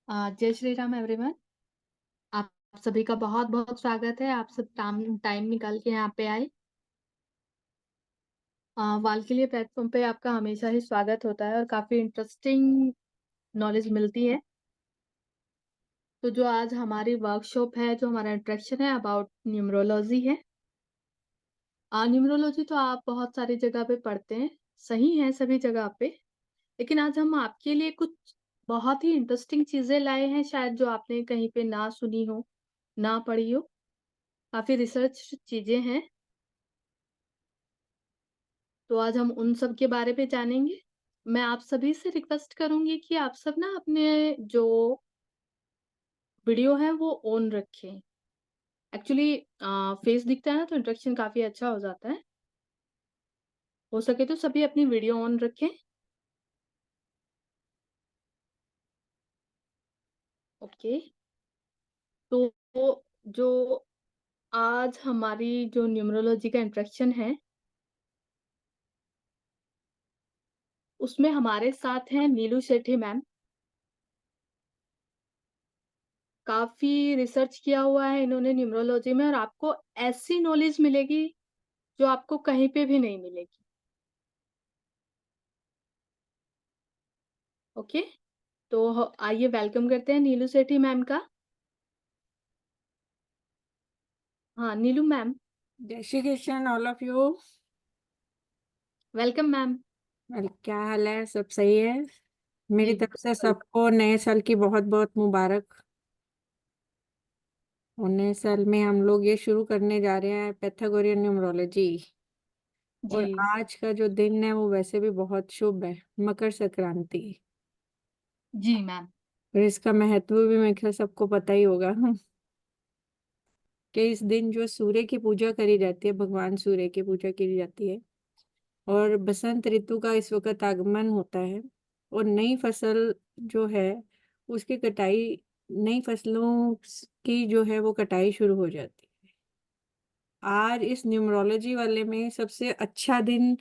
जय श्री राम एवरीवन। आप सभी का बहुत बहुत स्वागत है। आप सब टाइम टाइम निकाल के यहाँ पे आए। वाल के लिए प्लेटफॉर्म पे आपका हमेशा ही स्वागत होता है और काफी इंटरेस्टिंग नॉलेज मिलती है। तो जो आज हमारी वर्कशॉप है, जो हमारा इंट्रोडक्शन है अबाउट न्यूमरोलॉजी है। न्यूमरोलॉजी तो आप बहुत सारी जगह पे पढ़ते हैं, सही है सभी जगह पे। लेकिन आज हम आपके लिए कुछ बहुत ही इंटरेस्टिंग चीजें लाए हैं, शायद जो आपने कहीं पे ना सुनी हो, ना पढ़ी हो। काफी रिसर्च चीजें हैं, तो आज हम उन सब के बारे में जानेंगे। मैं आप सभी से रिक्वेस्ट करूंगी कि आप सब ना अपने जो वीडियो है वो ऑन रखें। एक्चुअली फेस दिखता है ना, तो इंट्रेक्शन काफी अच्छा हो जाता है। हो सके तो सभी अपनी वीडियो ऑन रखें। ओके। तो जो आज हमारी जो न्यूमरोलॉजी का इंट्रोडक्शन है, उसमें हमारे साथ हैं नीलू सेठी मैम। काफी रिसर्च किया हुआ है इन्होंने न्यूमरोलॉजी में, और आपको ऐसी नॉलेज मिलेगी जो आपको कहीं पे भी नहीं मिलेगी। ओके। तो आइए वेलकम करते हैं नीलू सेठी मैम का। हाँ नीलू मैम। जय Shri Krishna all of you. Welcome ma'am. क्या हाल है? सब सही है? मेरी जी तरफ से बिल्कुल। सबको नए साल की बहुत बहुत मुबारक। और नए साल में हम लोग ये शुरू करने जा रहे हैं पैथागोरियन न्यूमरोलॉजी। जी और आज का जो दिन है वो वैसे भी बहुत शुभ है, मकर संक्रांति। जी मैम। और इसका महत्व भी मेरे ख्याल सबको पता ही होगा कि इस दिन जो सूर्य की पूजा करी जाती है, भगवान सूर्य की पूजा की जाती है। और बसंत ऋतु का इस वक्त आगमन होता है। और नई फसल जो है उसकी कटाई, नई फसलों की जो है वो कटाई शुरू हो जाती है। आज इस न्यूमरोलॉजी वाले में सबसे अच्छा दिन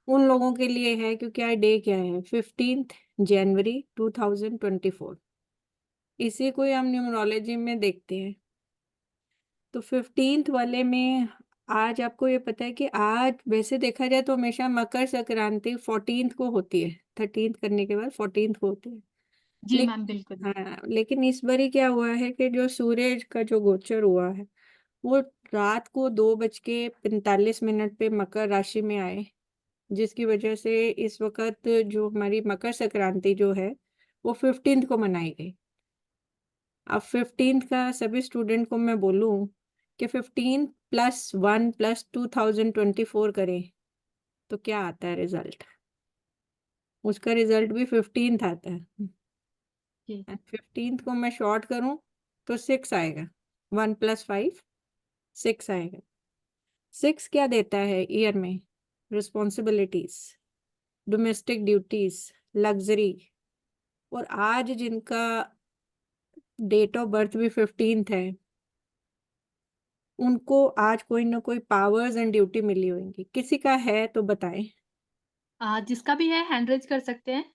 उन लोगों के लिए है, क्योंकि आज डे क्या है, 15 जनवरी 2024। इसी को ही हम न्यूमरोलॉजी में देखते हैं। तो 15 वाले में आज आपको ये पता है कि आज वैसे देखा जाए तो हमेशा मकर संक्रांति 14 को होती है, 13 करने के बाद 14 को होती है। जी मैम लेकिन बिल्कुल। हाँ, लेकिन इस बारी क्या हुआ है कि जो सूर्य का जो गोचर हुआ है वो रात को 2:45 पे मकर राशि में आए, जिसकी वजह से इस वक्त जो हमारी मकर संक्रांति जो है वो 15 को मनाई गई। अब 15 का सभी स्टूडेंट को मैं बोलूं कि 15 + 1 + 2024 करें तो क्या आता है रिजल्ट? उसका रिजल्ट भी 15 आता है। जी 15 को मैं शॉर्ट करूं तो 6 आएगा। 1 + 5 6 आएगा। 6 क्या देता है ईयर में? Responsibilities, domestic duties, luxury. और आज जिनका डेट ऑफ बर्थ भी 15 है, उनको आज कोई ना कोई पावर्स एंड ड्यूटी मिली होंगी। किसी का है तो बताएं। जिसका भी है हैंड रेज कर सकते हैं।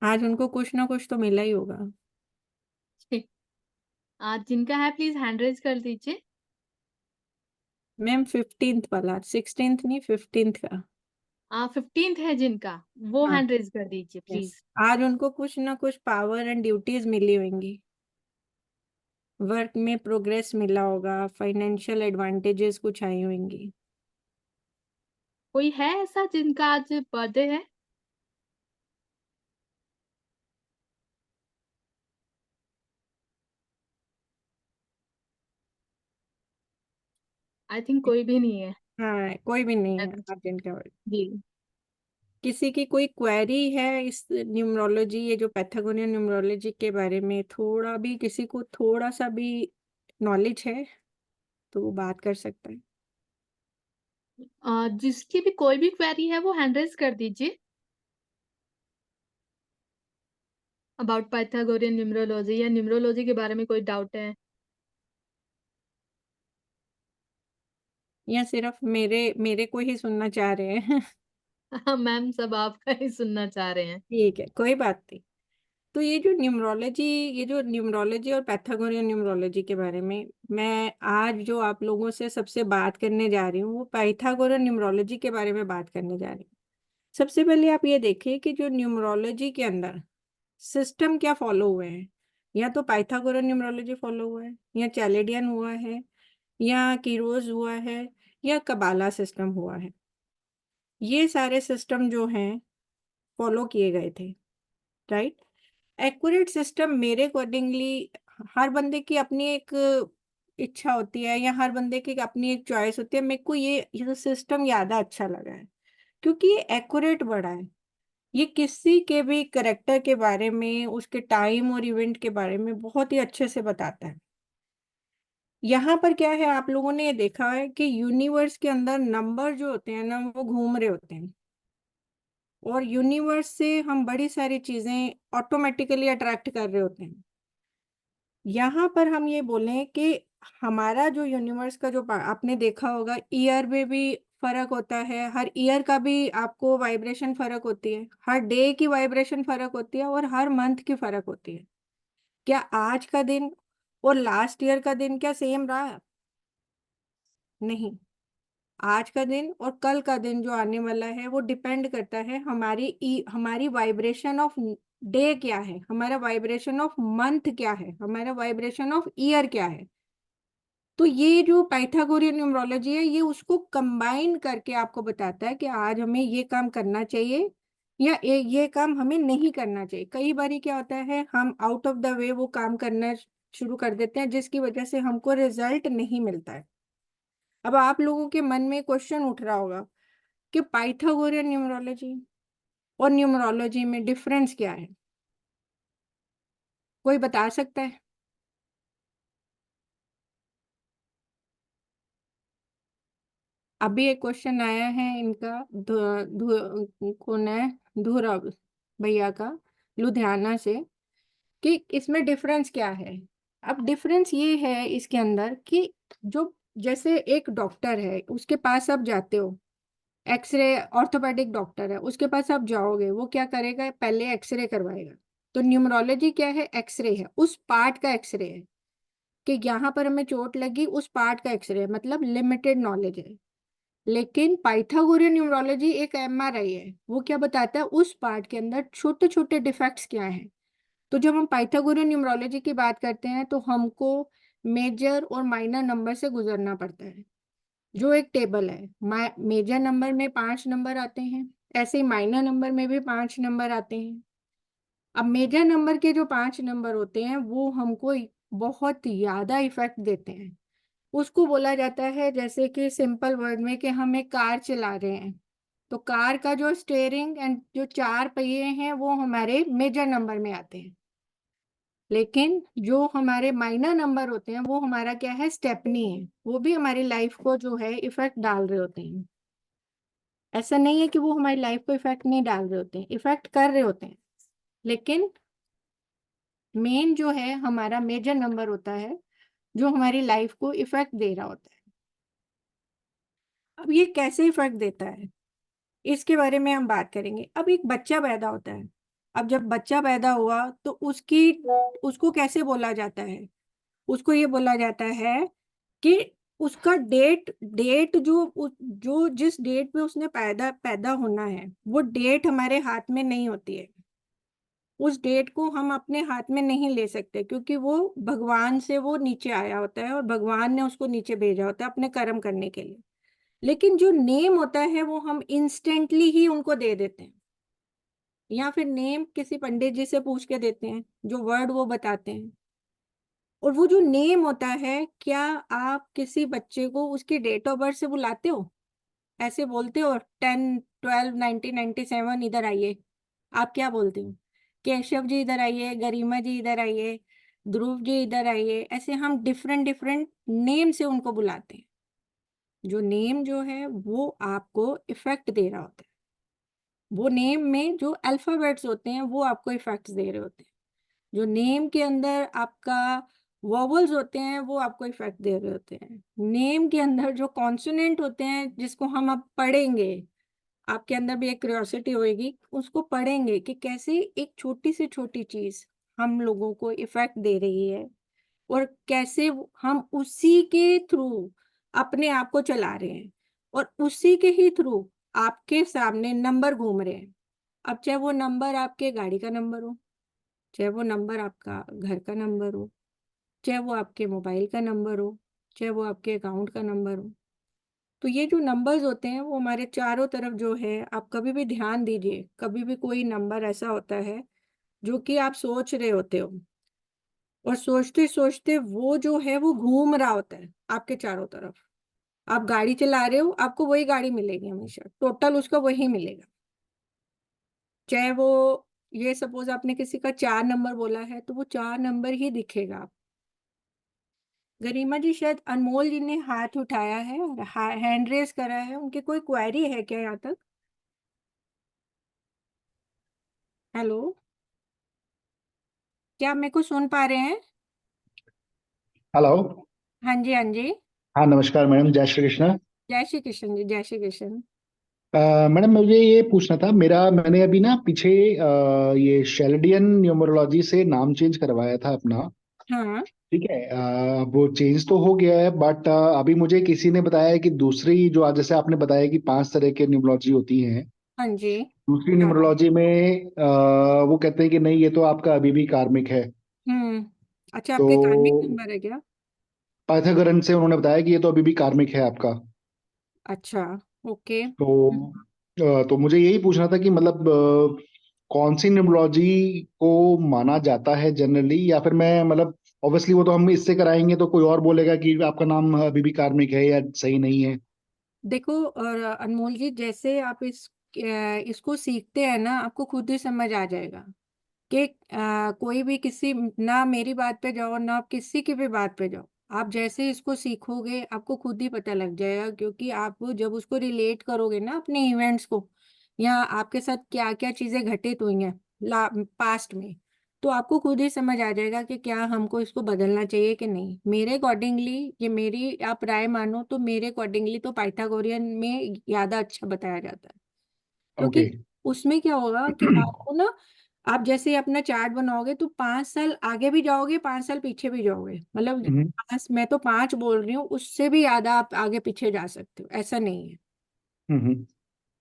आज उनको कुछ ना कुछ तो मिला ही होगा। जिनका है प्लीज हैंड रेज कर दीजिए। मैम 15 वाला, 16 नहीं, 15 का। 15th है जिनका, वो हाँ, हैंड रेज कर दीजिए यस। प्लीज। आज उनको कुछ ना कुछ पावर एंड ड्यूटीज मिली होंगी। वर्क में प्रोग्रेस मिला होगा, फाइनेंशियल एडवांटेजेस कुछ आई होंगी। कोई है ऐसा जिनका आज बर्थडे है? आई थिंक कोई भी नहीं है। हाँ, कोई भी नहीं है आज जिनका। जी। किसी की कोई क्वेरी है इस न्यूमरोलॉजी, ये जो पैथागोनियन न्यूमरोलॉजी के बारे में, थोड़ा भी किसी को थोड़ा सा भी नॉलेज है तो वो बात कर सकता है। जिसकी भी कोई भी क्वेरी है वो हैंड रेज कर दीजिए अबाउट पाइथागोरियन न्यूमरोलॉजी, या न्यूमरोलॉजी के बारे में कोई डाउट है। या सिर्फ मेरे मेरे को ही सुनना चाह रहे हैं हाँ, मैम सब आपका ही सुनना चाह रहे हैं। ठीक है, कोई बात नहीं। तो ये जो न्यूमरोलॉजी और पाइथागोरियन न्यूमरोलॉजी के बारे में मैं आज जो आप लोगों से सबसे बात करने जा रही हूँ, वो पाइथागोरियन न्यूमरोलॉजी के बारे में बात करने जा रही हूँ। सबसे पहले आप ये देखिए कि जो न्यूमरोलॉजी के अंदर सिस्टम क्या फॉलो हुए हैं। या तो पाइथागोरन न्यूमरोलॉजी फॉलो हुआ है, या चैलेडियन हुआ है, या कीरोज हुआ है, या कबाला सिस्टम हुआ है। ये सारे सिस्टम जो हैं फॉलो किए गए थे, राइट। एक्यूरेट सिस्टम मेरे अकॉर्डिंगली हर बंदे की अपनी एक इच्छा होती है, या हर बंदे की अपनी एक चॉइस होती है। मेरे को ये सिस्टम ज़्यादा अच्छा लगा है, क्योंकि ये एक्यूरेट बड़ा है। ये किसी के भी करैक्टर के बारे में, उसके टाइम और इवेंट के बारे में बहुत ही अच्छे से बताता है। यहाँ पर क्या है, आप लोगों ने ये देखा है कि यूनिवर्स के अंदर नंबर जो होते हैं ना, वो घूम रहे होते हैं, और यूनिवर्स से हम बड़ी सारी चीजें ऑटोमेटिकली अट्रैक्ट कर रहे होते हैं। यहाँ पर हम ये बोलें कि हमारा जो यूनिवर्स का जो आपने देखा होगा, ईयर में भी फर्क होता है, हर ईयर का भी आपको वाइब्रेशन फर्क होती है, हर डे की वाइब्रेशन फर्क होती है, और हर मंथ की फर्क होती है। क्या आज का दिन और लास्ट ईयर का दिन क्या सेम रहा? नहीं। आज का दिन और कल का दिन जो आने वाला है, वो डिपेंड करता है हमारी वाइब्रेशन ऑफ डे क्या है, हमारा वाइब्रेशन ऑफ मंथ क्या है, हमारा वाइब्रेशन ऑफ ईयर क्या है। तो ये जो पाइथागोरियन न्यूमरोलॉजी है, ये उसको कंबाइन करके आपको बताता है कि आज हमें ये काम करना चाहिए, या ये काम हमें नहीं करना चाहिए। कई बारी क्या होता है, हम आउट ऑफ द वे वो काम करना शुरू कर देते हैं, जिसकी वजह से हमको रिजल्ट नहीं मिलता है। अब आप लोगों के मन में क्वेश्चन उठ रहा होगा कि पाइथागोरियन न्यूमरोलॉजी और न्यूमरोलॉजी में डिफरेंस क्या है? कोई बता सकता है? अभी एक क्वेश्चन आया है इनका, कौन है, धुरव भैया का, लुधियाना से, कि इसमें डिफरेंस क्या है। अब डिफरेंस ये है इसके अंदर कि जो, जैसे एक डॉक्टर है, उसके पास आप जाते हो, एक्सरे, ऑर्थोपेडिक डॉक्टर है, उसके पास आप जाओगे, वो क्या करेगा, पहले एक्सरे करवाएगा। तो न्यूमरोलॉजी क्या है, एक्सरे है, उस पार्ट का एक्सरे है, कि यहाँ पर हमें चोट लगी, उस पार्ट का एक्सरे है, मतलब लिमिटेड नॉलेज है। लेकिन पाइथागोरियन न्यूमरोलॉजी एक एमआरआई है, वो क्या बताता है, उस पार्ट के अंदर छोटे छोटे डिफेक्ट्स क्या हैं। तो जब हम पाइथागोरियन न्यूमरोलॉजी की बात करते हैं, तो हमको मेजर और माइनर नंबर से गुजरना पड़ता है। जो एक टेबल है, मेजर नंबर में 5 नंबर आते हैं, ऐसे ही माइनर नंबर में भी 5 नंबर आते हैं। अब मेजर नंबर के जो 5 नंबर होते हैं, वो हमको बहुत ज्यादा इफेक्ट देते हैं। उसको बोला जाता है, जैसे कि सिंपल वर्ड में, कि हम एक कार चला रहे हैं, तो कार का जो स्टेयरिंग एंड जो 4 पहिए हैं, वो हमारे मेजर नंबर में आते हैं। लेकिन जो हमारे माइनर नंबर होते हैं, वो हमारा क्या है, स्टेपनी है, वो भी हमारी लाइफ को जो है इफेक्ट डाल रहे होते हैं। ऐसा नहीं है कि वो हमारी लाइफ को इफेक्ट नहीं डाल रहे होते हैं, इफेक्ट कर रहे होते हैं, लेकिन मेन जो है हमारा मेजर नंबर होता है, जो हमारी लाइफ को इफेक्ट दे रहा होता है। अब ये कैसे इफेक्ट देता है, इसके बारे में हम बात करेंगे। अब एक बच्चा पैदा होता है, अब जब बच्चा पैदा हुआ, तो उसको कैसे बोला जाता है, उसको ये बोला जाता है कि उसका डेट डेट जो जिस डेट पे उसने पैदा पैदा होना है, वो डेट हमारे हाथ में नहीं होती है। उस डेट को हम अपने हाथ में नहीं ले सकते, क्योंकि वो भगवान से वो नीचे आया होता है, और भगवान ने उसको नीचे भेजा होता है अपने कर्म करने के लिए। लेकिन जो नेम होता है, वो हम इंस्टेंटली ही उनको दे देते हैं, या फिर नेम किसी पंडित जी से पूछ के देते हैं, जो वर्ड वो बताते हैं। और वो जो नेम होता है, क्या आप किसी बच्चे को उसकी डेट ऑफ बर्थ से बुलाते हो? ऐसे बोलते हो, 10, 12, 1997 इधर आइए, आप क्या बोलते हो? केशव जी इधर आइए, गरिमा जी इधर आइए, ध्रुव जी इधर आइए, ऐसे हम डिफरेंट डिफरेंट नेम से उनको बुलाते हैं। जो नेम जो है, वो आपको इफेक्ट दे रहा होता है। वो नेम में जो अल्फाबेट्स होते हैं, वो आपको इफेक्ट्स दे रहे होते हैं। जो नेम के अंदर आपका वॉवल्स होते हैं, वो आपको इफेक्ट दे रहे होते हैं। नेम के अंदर जो कॉन्सोनेंट होते हैं, जिसको हम अब पढ़ेंगे, आपके अंदर भी एक क्यूरियोसिटी होएगी, उसको पढ़ेंगे कि कैसे एक छोटी से छोटी चीज हम लोगों को इफेक्ट दे रही है, और कैसे हम उसी के थ्रू अपने आप को चला रहे हैं, और उसी के ही थ्रू आपके सामने नंबर घूम रहे हैं। अब चाहे वो नंबर आपके गाड़ी का नंबर हो, चाहे वो नंबर आपका घर का नंबर हो, चाहे वो आपके मोबाइल का नंबर हो, चाहे वो आपके अकाउंट का नंबर हो। तो ये जो नंबर्स होते हैं वो हमारे चारों तरफ जो है, आप कभी भी ध्यान दीजिए, कभी भी कोई नंबर ऐसा होता है जो कि आप सोच रहे होते हो, और सोचते सोचते वो जो है वो घूम रहा होता है आपके चारों तरफ। आप गाड़ी चला रहे हो, आपको वही गाड़ी मिलेगी हमेशा, टोटल उसका वही मिलेगा। चाहे वो, ये सपोज आपने किसी का 4 नंबर बोला है तो वो 4 नंबर ही दिखेगा। गरिमा जी, शायद अनमोल जी ने हाथ उठाया है और हैंड रेज करा है, उनकी कोई क्वेरी है क्या यहाँ तक? हेलो, क्या आप मेरे को सुन पा रहे हैं? हेलो। हाँ जी, हाँ जी। हाँ, नमस्कार मैडम, जय श्री कृष्ण। जय श्री कृष्ण जी, जय श्री कृष्ण। मैडम मुझे ये पूछना था, मैंने अभी ना पीछे ये शेल्डियन न्यूमरोलॉजी से नाम चेंज करवाया था अपना। हाँ, ठीक है, वो चेंज तो हो गया है, बट अभी मुझे किसी ने बताया है कि दूसरी जो आज जैसे आपने बताया कि 5 तरह के न्यूमरोलॉजी होती हैं, हाँ जी। दूसरी न्यूमरोलॉजी में वो कहते हैं कि नहीं, ये तो आपका अभी भी कार्मिक है। हम्म। अच्छा, तो आपके कार्मिक नंबर है क्या? पाइथागोरन से उन्होंने बताया कि ये तो अभी भी कार्मिक है आपका। अच्छा, ओके। तो मुझे यही पूछना था कि मतलब कौन सी न्यूमरोलॉजी को माना जाता है जनरली, या फिर मैं मतलब ऑब्वियसली वो तो हम इससे कराएंगे तो कोई और बोलेगा कि आपका नाम अभी भी कार्मिक है या सही नहीं है। देखो, और अनमोल जी, जैसे आप इसको सीखते हैं ना, आपको खुद ही समझ आ जाएगा कि कोई भी किसी, ना मेरी बात पे जाओ ना आप किसी की भी बात पे जाओ, आप जैसे इसको सीखोगे आपको खुद ही पता लग जाएगा, क्योंकि आप जब उसको रिलेट करोगे ना अपने इवेंट्स को, या आपके साथ क्या क्या चीजें घटित हुई हैं पास्ट में, तो आपको खुद ही समझ आ जाएगा कि क्या हमको इसको बदलना चाहिए कि नहीं। मेरे अकॉर्डिंगली, ये मेरी आप राय मानो तो मेरे अकॉर्डिंगली तो पाइथागोरियन में ज्यादा अच्छा बताया जाता है, ओके। क्योंकि उसमें क्या होगा कि आपको ना, आप जैसे अपना चार्ट बनाओगे तो 5 साल आगे भी जाओगे, 5 साल पीछे भी जाओगे, मतलब हम्म। 5, मैं तो 5 बोल रही हूँ, उससे भी ज्यादा आप आगे पीछे जा सकते हो, ऐसा नहीं है। हम्म।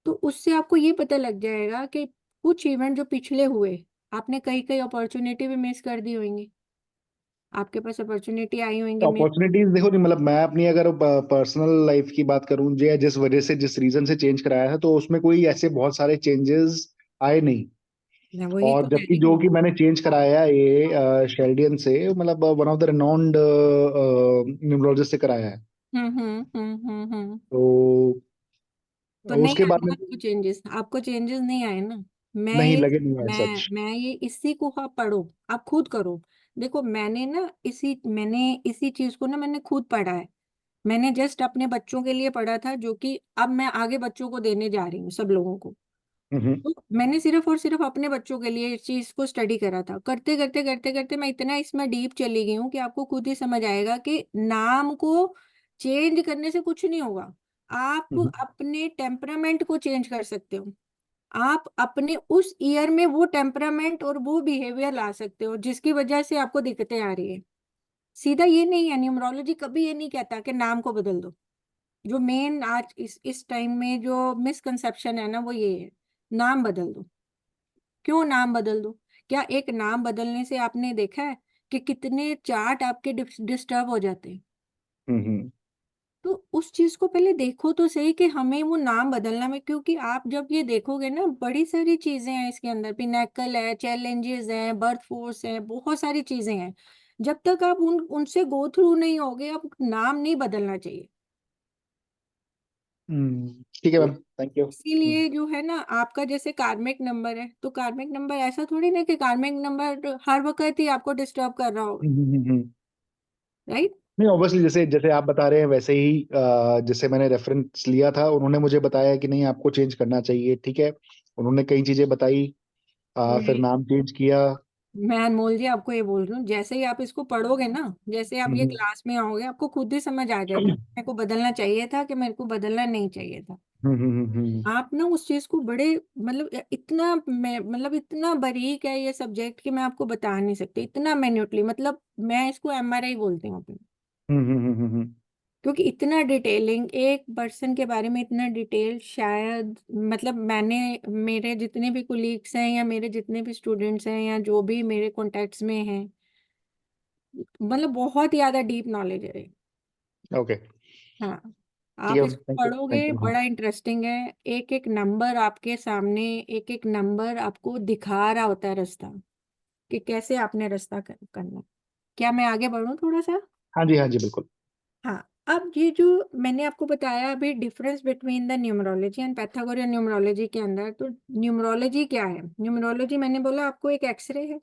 तो उससे आपको ये पता लग जाएगा कि कुछ इवेंट जो पिछले हुए, आपने कई कई अपॉर्चुनिटी भी मिस कर दी होंगी, आपके पास अपॉर्चुनिटी आई होंगी मिस। अपॉर्चुनिटीज देखो नहीं, मतलब मैं अपनी अगर पर्सनल लाइफ की बात करूं, जो जिस वजह से जिस रीजन से चेंज कराया है, तो उसमें कोई ऐसे बहुत सारे चेंजेस आए नहीं। मैं वही तो और कह जबकि रही जो हूँ। कि मैंने चेंज कराया है ये शेल्डियन से, मतलब one of the renowned numerologist से कराया है। तो तो नहीं उसके आए बाद ना में आपको चेंजेस नहीं आए ना। मैं नहीं ये लगे, नहीं है सच। मैं ये इसी को आप पढ़ो, आप खुद करो। देखो, मैंने इसी चीज को ना मैंने खुद पढ़ा है। मैंने जस्ट अपने बच्चों के लिए पढ़ा था, जो कि अब मैं आगे बच्चों को देने जा रही हूँ, सब लोगों को। हम्म। तो मैंने सिर्फ और सिर्फ अपने बच्चों के लिए इस चीज को स्टडी करा था। करते करते करते करते मैं इतना इसमें डीप चली गई हूँ कि आपको खुद ही समझ आएगा कि नाम को चेंज करने से कुछ नहीं होगा। आप हम्म। अपने टेम्परामेंट को चेंज कर सकते हो। आप अपने उस ईयर में वो टेम्परामेंट और वो बिहेवियर ला सकते हो जिसकी वजह से आपको दिक्कतें आ रही है। सीधा ये नहीं है, न्यूमरोलॉजी कभी ये नहीं कहता कि नाम को बदल दो। जो मेन आज इस टाइम में जो मिसकंसेप्शन है ना, वो ये है, नाम बदल दो। क्यों नाम बदल दो? क्या एक नाम बदलने से आपने देखा है कि कितने चार्ट आपके डिस्टर्ब हो जाते हैं? हम्म। तो उस चीज को पहले देखो तो सही कि हमें वो नाम बदलना में, क्योंकि आप जब ये देखोगे ना, बड़ी सारी चीजें हैं इसके अंदर, पिनेकल है, चैलेंजेस हैं, बर्थ फोर्स है, बहुत सारी चीजें हैं। जब तक आप उनसे गो थ्रू नहीं होगे, आप नाम नहीं बदलना चाहिए। ठीक है तो मैम, थैंक यू। इसीलिए जो है ना, आपका जैसे कार्मिक नंबर है, तो कार्मिक नंबर ऐसा थोड़ी ना कि कार्मिक नंबर हर वक्त ही आपको डिस्टर्ब कर रहा होगा, राइट? नहीं, ऑब्वियसली जैसे जैसे आप बता रहे हैं वैसे ही जैसे मैंने रेफरेंस लिया था, उन्होंने मुझे बताया कि नहीं आपको चेंज करना चाहिए, ठीक है। उन्होंने कई चीजें बताई, फिर मैं नाम चेंज किया। मैं अनमोल जी आपको ये बोल रही हूँ, जैसे ही आप इसको पढ़ोगे ना, जैसे आप ये हम्म। क्लास में आओगे, आपको खुद ही समझ आ जाएगा मेरे को बदलना चाहिए था कि मेरे को बदलना नहीं चाहिए था। आप ना उस चीज को बड़े मतलब इतना मतलब इतना बारीक है ये सब्जेक्ट कि मैं आपको बता नहीं सकती, इतना मैन्युटली, मतलब मैं इसको एमआरआई बोलती हूँ अपनी, क्योंकि इतना डिटेलिंग एक पर्सन के बारे में, इतना डिटेल शायद मतलब मैंने, मेरे जितने भी कोलीग्स हैं या मेरे जितने भी स्टूडेंट्स हैं या जो भी मेरे कॉन्टेक्ट्स में हैं, मतलब बहुत ज्यादा डीप नॉलेज है ये। ओके, हाँ, ठीक आप है, इसको थैंक पढ़ोगे, यू। हाँ, बड़ा इंटरेस्टिंग है। एक एक नंबर आपके सामने, एक एक नंबर आपको दिखा रहा होता है रास्ता, कि कैसे आपने रास्ता करना है। क्या मैं आगे बढ़ूं थोड़ा सा? हाँ जी, हाँ जी, बिल्कुल। हाँ, अब ये जो मैंने आपको बताया अभी difference between the numerology and Pythagorean numerology के अंदर, तो न्यूमरोलॉजी क्या है? न्यूमरोलॉजी मैंने बोला आपको एक एक्सरे है,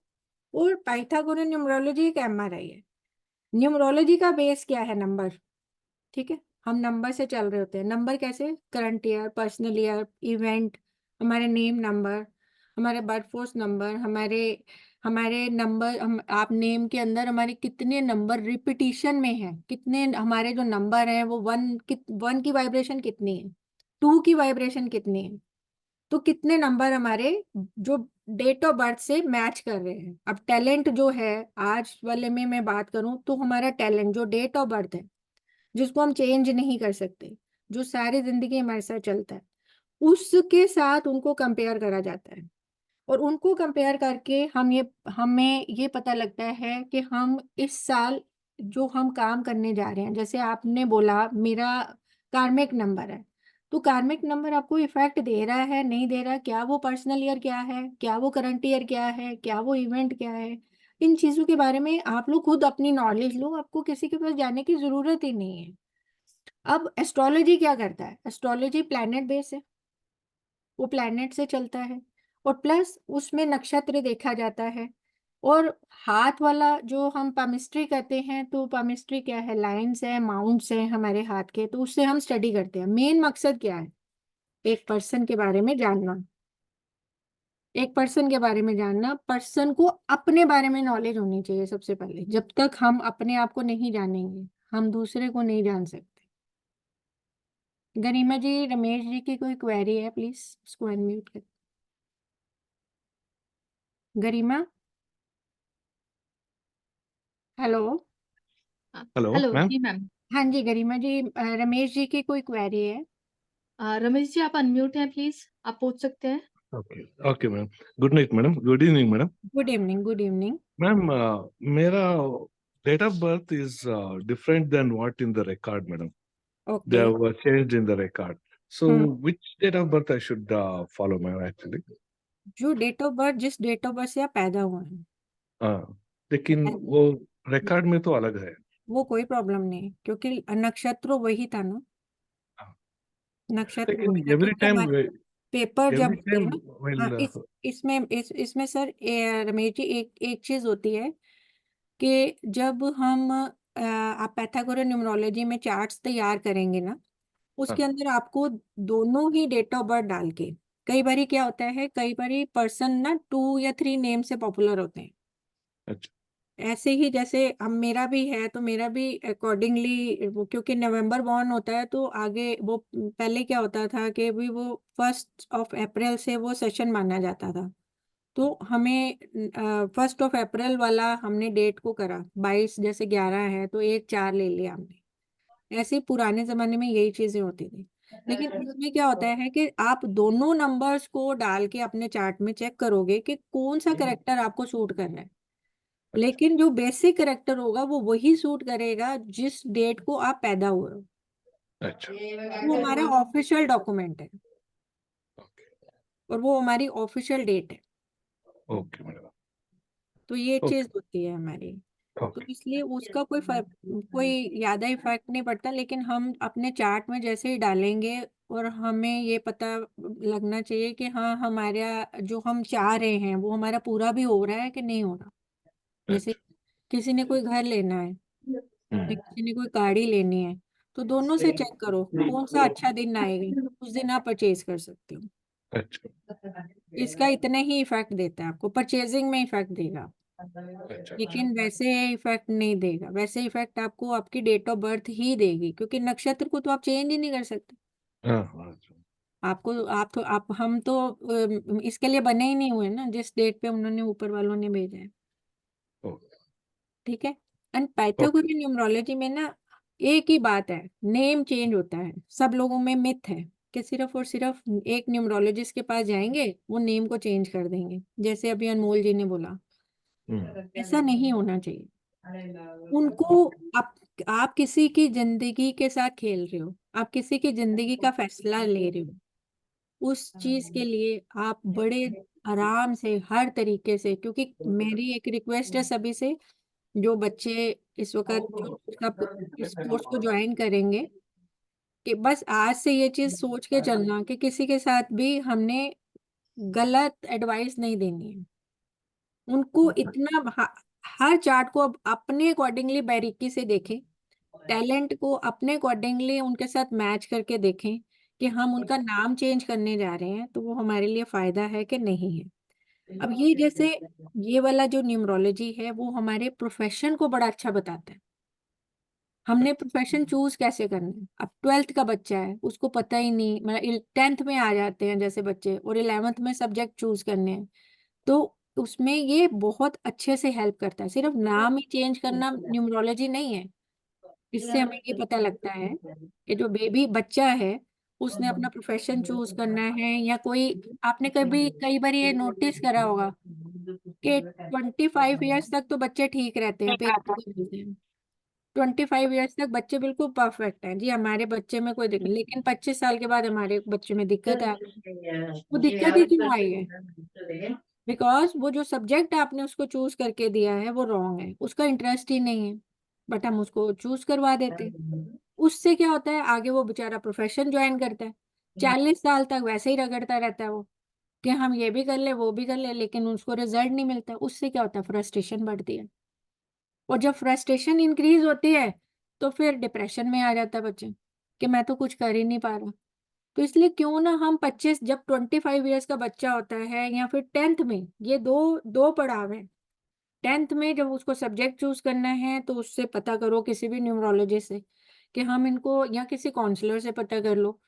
और पाइथागोरियन न्यूमरोलॉजी एक एमआरआई है। न्यूमरोलॉजी का बेस क्या है? नंबर। ठीक है, हम नंबर से चल रहे होते हैं। नंबर कैसे? Current year, personal year, event, हमारे नेम नंबर, हमारे बर्थ फोर्स नंबर, हमारे हमारे नंबर, हम आप नेम के अंदर हमारे कितने नंबर रिपीटिशन में हैं, कितने हमारे जो नंबर हैं वो वन की वाइब्रेशन कितनी है, टू की वाइब्रेशन कितनी है, तो कितने नंबर हमारे जो डेट ऑफ बर्थ से मैच कर रहे हैं। अब टैलेंट जो है, आज वाले में मैं बात करूं तो हमारा टैलेंट जो डेट ऑफ बर्थ है, जिसको हम चेंज नहीं कर सकते, जो सारी जिंदगी हमारे साथ चलता है, उसके साथ उनको कंपेयर करा जाता है। और उनको कंपेयर करके हमें ये पता लगता है कि हम इस साल जो हम काम करने जा रहे हैं, जैसे आपने बोला मेरा कार्मिक नंबर है, तो कार्मिक नंबर आपको इफेक्ट दे रहा है नहीं दे रहा, क्या वो पर्सनल ईयर क्या है, क्या वो करंट ईयर क्या है, क्या वो इवेंट क्या है, इन चीजों के बारे में आप लोग खुद अपनी नॉलेज लो, आपको किसी के पास जाने की जरूरत ही नहीं है। अब एस्ट्रोलॉजी क्या करता है? एस्ट्रोलॉजी प्लैनेट बेस है, वो प्लैनेट से चलता है, और प्लस उसमें नक्षत्र देखा जाता है। और हाथ वाला जो हम पामिस्ट्री करते हैं, तो पामिस्ट्री क्या है? लाइंस है, माउंट्स है हमारे हाथ के, तो उससे हम स्टडी करते हैं। मेन मकसद क्या है? एक पर्सन के बारे में जानना, एक पर्सन के बारे में जानना। पर्सन को अपने बारे में नॉलेज होनी चाहिए सबसे पहले। जब तक हम अपने आप को नहीं जानेंगे, हम दूसरे को नहीं जान सकते। गरिमा जी, रमेश जी की कोई क्वेरी है? प्लीज उसको अनम्यूट कर। Garima, hello. Hello hello ma'am. जी मैम। हाँ जी गरिमा जी, रमेश जी की कोई क्वेरी है? रमेश जी आप अनम्यूट हैं प्लीज, आप पूछ सकते हैं। Okay okay ma'am. Good night madam, good evening madam. Good evening, good evening. Ma'am, मेरा date of birth is different than what in the record madam. They okay. were changed in the record. So hmm, which date of birth I should follow ma'am actually? जो date of birth, जिस date of birth से आप पैदा हुए हैं, लेकिन वो record में तो अलग है. वो कोई प्रॉब्लम नहीं है, क्योंकि नक्षत्र वही था ना, हाँ, नक्षत्र लेकिन वही था, एवरी क्योंकि टाइम हमारे पेपर जब एवरी होते हैं टाइम ना। हाँ, विल. इसमें सर, रमेश जी, एक एक चीज होती है कि जब हम आप पैथागोरस न्यूमरोलॉजी में चार्ट्स तैयार करेंगे ना, उसके अंदर आपको दोनों ही डेट ऑफ बर्थ डाल के, कई बारी क्या होता है, कई बारी पर्सन ना 2 या 3 नेम से पॉपुलर होते हैं। अच्छा. ऐसे ही जैसे हम, मेरा भी है तो मेरा भी अकॉर्डिंगली, वो क्योंकि नवंबर बॉर्न होता है तो आगे वो, पहले क्या होता था कि भी वो 1 अप्रैल से वो सेशन माना जाता था, तो हमें 1 अप्रैल वाला हमने डेट को करा, 22 जैसे 11 है तो 1 4 ले लिया हमने। ऐसे पुराने जमाने में यही चीजें होती थी। लेकिन इसमें क्या होता है कि आप दोनों नंबर्स को डाल के अपने चार्ट में चेक करोगे कि कौन सा करेक्टर आपको सूट करना है। अच्छा. लेकिन जो बेसिक करेक्टर होगा वो वही सूट करेगा जिस डेट को आप पैदा हुए हो। अच्छा. वो हमारा ऑफिशियल डॉक्यूमेंट है, ओके और वो हमारी ऑफिशियल डेट है। Okay madam. तो ये चीज ओके होती है हमारी। तो ओके. इसलिए उसका कोई फर्क, कोई ज्यादा इफेक्ट नहीं पड़ता, लेकिन हम अपने चार्ट में जैसे ही डालेंगे, और हमें ये पता लगना चाहिए कि हाँ, हमारा जो हम चाह रहे हैं वो हमारा पूरा भी हो रहा है कि नहीं हो रहा। जैसे अच्छा. किसी ने कोई घर लेना है या किसी ने कोई गाड़ी लेनी है, तो दोनों से चेक करो कौन सा अच्छा दिन आएगा, उस दिन आप परचेज कर सकते हो। अच्छा. इसका इतना ही इफेक्ट देता है, आपको परचेजिंग में इफेक्ट देगा, अच्छा. लेकिन वैसे इफेक्ट नहीं देगा। वैसे इफेक्ट आपको आपकी डेट ऑफ बर्थ ही देगी, क्योंकि नक्षत्र को तो आप चेंज ही नहीं कर सकते। हाँ हाँ. हम तो इसके लिए बने ही नहीं हुए ना, जिस डेट पे उन्होंने ऊपर वालों ने भेजा है। Okay. ठीक है। And Okay. पाइथागोरियन न्यूमरोलॉजी में ना एक ही बात है, नेम चेंज होता है। सब लोगों में मिथ है कि सिर्फ और सिर्फ एक न्यूमरोलॉजिस्ट के पास जाएंगे, वो नेम को चेंज कर देंगे, जैसे अभी अनमोल जी ने बोला। ऐसा नहीं होना चाहिए। उनको आप किसी की जिंदगी के साथ खेल रहे हो, आप किसी की जिंदगी का फैसला ले रहे हो। उस चीज के लिए आप बड़े आराम से हर तरीके से, क्योंकि मेरी एक रिक्वेस्ट है सभी से, जो बच्चे इस वक्त जो इस कोर्स को ज्वाइन करेंगे, कि बस आज से ये चीज सोच के चलना कि किसी के साथ भी हमने गलत एडवाइस नहीं देनी है। उनको इतना हर चार्ट को अब अपने अकॉर्डिंगली बारीकी से देखें, टैलेंट को अपने अकॉर्डिंगली उनके साथ मैच करके देखें कि हम उनका नाम चेंज करने जा रहे हैं तो वो हमारे लिए फायदा है कि नहीं है। अब ये जैसे ये वाला जो न्यूमरोलॉजी है वो हमारे प्रोफेशन को बड़ा अच्छा बताता है। हमने प्रोफेशन चूज कैसे करना है। अब 12th का बच्चा है, उसको पता ही नहीं, मतलब 10th में आ जाते हैं जैसे बच्चे, और 11th में सब्जेक्ट चूज करने हैं, तो उसमें ये बहुत अच्छे से हेल्प करता है। सिर्फ नाम ही चेंज करना न्यूमरोलॉजी नहीं है। इससे हमें ये पता लगता है कि जो बेबी बच्चा है उसने अपना प्रोफेशन चूज करना है, या कोई, आपने कई बार ये नोटिस करा होगा कि 25 ईयर्स तक तो बच्चे ठीक रहते हैं, पेरेंट्स को बोलते हैं 25 ईयर्स तक बच्चे बिल्कुल परफेक्ट हैं जी, हमारे बच्चे में कोई दिक्कत, लेकिन 25 साल के बाद हमारे बच्चे में दिक्कत आ गई। वो दिक्कत ही क्यों आई है? बिकॉज वो जो सब्जेक्ट आपने उसको चूज करके दिया है वो रॉन्ग है, उसका इंटरेस्ट ही नहीं है, बट हम उसको चूज करवा देते हैं। उससे क्या होता है, आगे वो बेचारा प्रोफेशन ज्वाइन करता है, 40 साल तक वैसे ही रगड़ता रहता है वो, कि हम ये भी कर ले वो भी कर ले, लेकिन उसको रिजल्ट नहीं मिलता। उससे क्या होता है, फ्रस्ट्रेशन बढ़ती है, और जब फ्रस्ट्रेशन इंक्रीज होती है तो फिर डिप्रेशन में आ जाता है बच्चे, कि मैं तो कुछ कर ही नहीं पा रहा। तो इसलिए क्यों ना हम 25, जब 25 ईयर्स का बच्चा होता है, या फिर 10th में, ये दो दो पड़ाव है। 10th में जब उसको सब्जेक्ट चूज करना है तो उससे पता करो, किसी भी न्यूमरोलॉजिस्ट से, कि हम इनको, या किसी काउंसलर से पता कर लो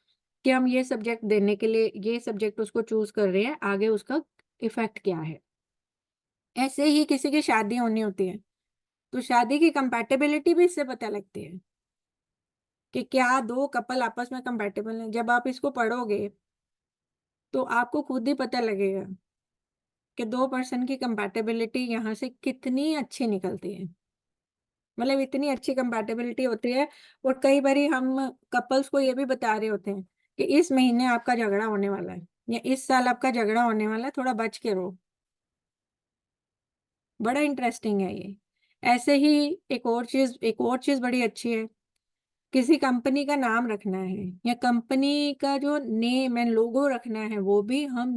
कि हम ये सब्जेक्ट देने के लिए ये सब्जेक्ट उसको चूज कर रहे हैं, आगे उसका इफेक्ट क्या है। ऐसे ही किसी की शादी होनी होती है तो शादी की कंपैटिबिलिटी भी इससे पता लगती है कि क्या दो कपल आपस में कंपैटिबल हैं। जब आप इसको पढ़ोगे तो आपको खुद ही पता लगेगा कि दो पर्सन की कंपैटिबिलिटी यहाँ से कितनी अच्छी निकलती है, मतलब इतनी अच्छी कंपैटिबिलिटी होती है। और कई बारी हम कपल्स को ये भी बता रहे होते हैं कि इस महीने आपका झगड़ा होने वाला है, या इस साल आपका झगड़ा होने वाला है, थोड़ा बच के रहो। बड़ा इंटरेस्टिंग है ये। ऐसे ही एक और चीज बड़ी अच्छी है, किसी कंपनी का नाम रखना है या कंपनी का जो नेम एंड लोगो रखना है, वो भी हम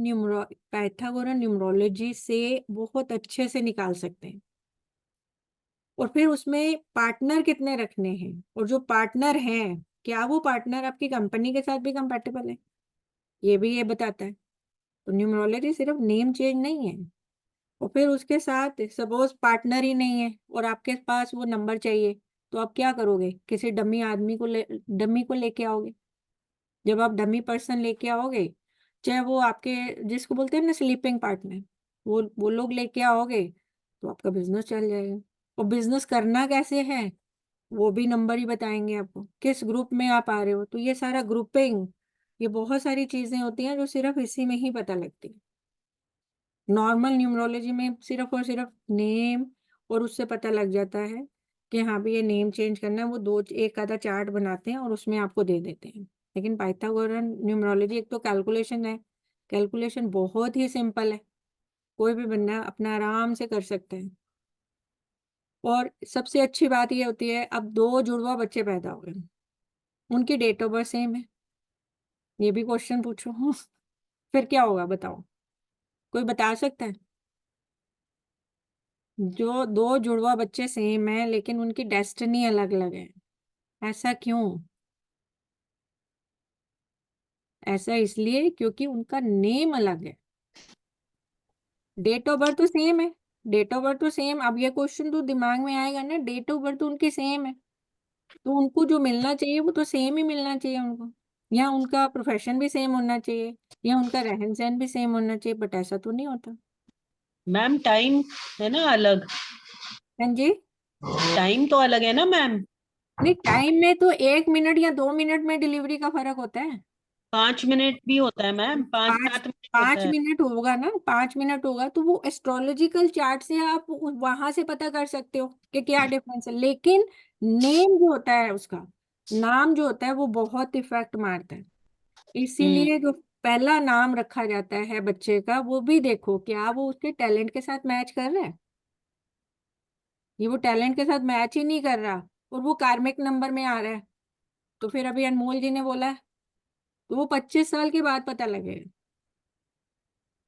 पाइथागोरन न्यूमरोलॉजी से बहुत अच्छे से निकाल सकते हैं। और फिर उसमें पार्टनर कितने रखने हैं, और जो पार्टनर हैं, क्या वो पार्टनर आपकी कंपनी के साथ भी कंपैटिबल है, ये भी ये बताता है। तो न्यूमरोलॉजी सिर्फ नेम चेंज नहीं है। और फिर उसके साथ सपोज पार्टनर ही नहीं है और आपके पास वो नंबर चाहिए, तो आप क्या करोगे, किसी डमी को लेके आओगे। जब आप डमी पर्सन लेके आओगे, चाहे वो आपके, जिसको बोलते हैं ना स्लीपिंग पार्टनर, वो लोग लेके आओगे, तो आपका बिजनेस चल जाएगा। और बिजनेस करना कैसे है, वो भी नंबर ही बताएंगे आपको, किस ग्रुप में आप आ रहे हो। तो ये सारा ग्रुपिंग, ये बहुत सारी चीजें होती हैं जो सिर्फ इसी में ही पता लगती है। नॉर्मल न्यूमरोलॉजी में सिर्फ और सिर्फ नेम, और उससे पता लग जाता है कि हाँ भी ये नेम चेंज करना है, वो दो एक आधा चार्ट बनाते हैं और उसमें आपको दे देते हैं। लेकिन पाइथागोरन न्यूमरोलॉजी एक तो कैलकुलेशन है, कैलकुलेशन बहुत ही सिंपल है, कोई भी बंदा अपना आराम से कर सकता है। और सबसे अच्छी बात ये होती है, अब दो जुड़वा बच्चे पैदा हो गए, उनकी डेट ऑफ बर्थ सेम है, ये भी क्वेश्चन पूछो फिर क्या होगा बताओ, कोई बता सकता है? जो दो जुड़वा बच्चे सेम है लेकिन उनकी डेस्टिनी अलग अलग है, ऐसा क्यों? ऐसा इसलिए क्योंकि उनका नेम अलग है। डेट ऑफ बर्थ तो सेम है, डेट ऑफ बर्थ तो सेम। अब ये क्वेश्चन तो दिमाग में आएगा ना, डेट ऑफ बर्थ तो उनकी सेम है, तो उनको जो मिलना चाहिए वो तो सेम ही मिलना चाहिए उनको। या उनका प्रोफेशन भी सेम होना चाहिए, या उनका रहन सहन भी सेम होना चाहिए, बट ऐसा तो नहीं होता। मैम टाइम है ना अलग, हाँ जी। टाइम तो अलग है ना मैम। नहीं, टाइम में तो 1 मिनट या 2 मिनट में डिलीवरी का फर्क होता है। 5 मिनट भी होता है मैम, 5 पाँच 7 मिनट होता पाँच है। मिनट होगा ना, 5 मिनट होगा तो वो एस्ट्रोलॉजिकल चार्ट से आप वहां से पता कर सकते हो कि क्या डिफरेंस है। लेकिन नेम जो होता है, उसका नाम जो होता है वो बहुत इफेक्ट मारता है। इसीलिए जो पहला नाम रखा जाता है बच्चे का, वो भी देखो क्या वो उसके टैलेंट के साथ मैच कर रहा है। ये वो टैलेंट के साथ मैच ही नहीं कर रहा और वो कार्मिक नंबर में आ रहा है, तो फिर अभी अनमोल जी ने बोला है, तो वो 25 साल के बाद पता लगेगा।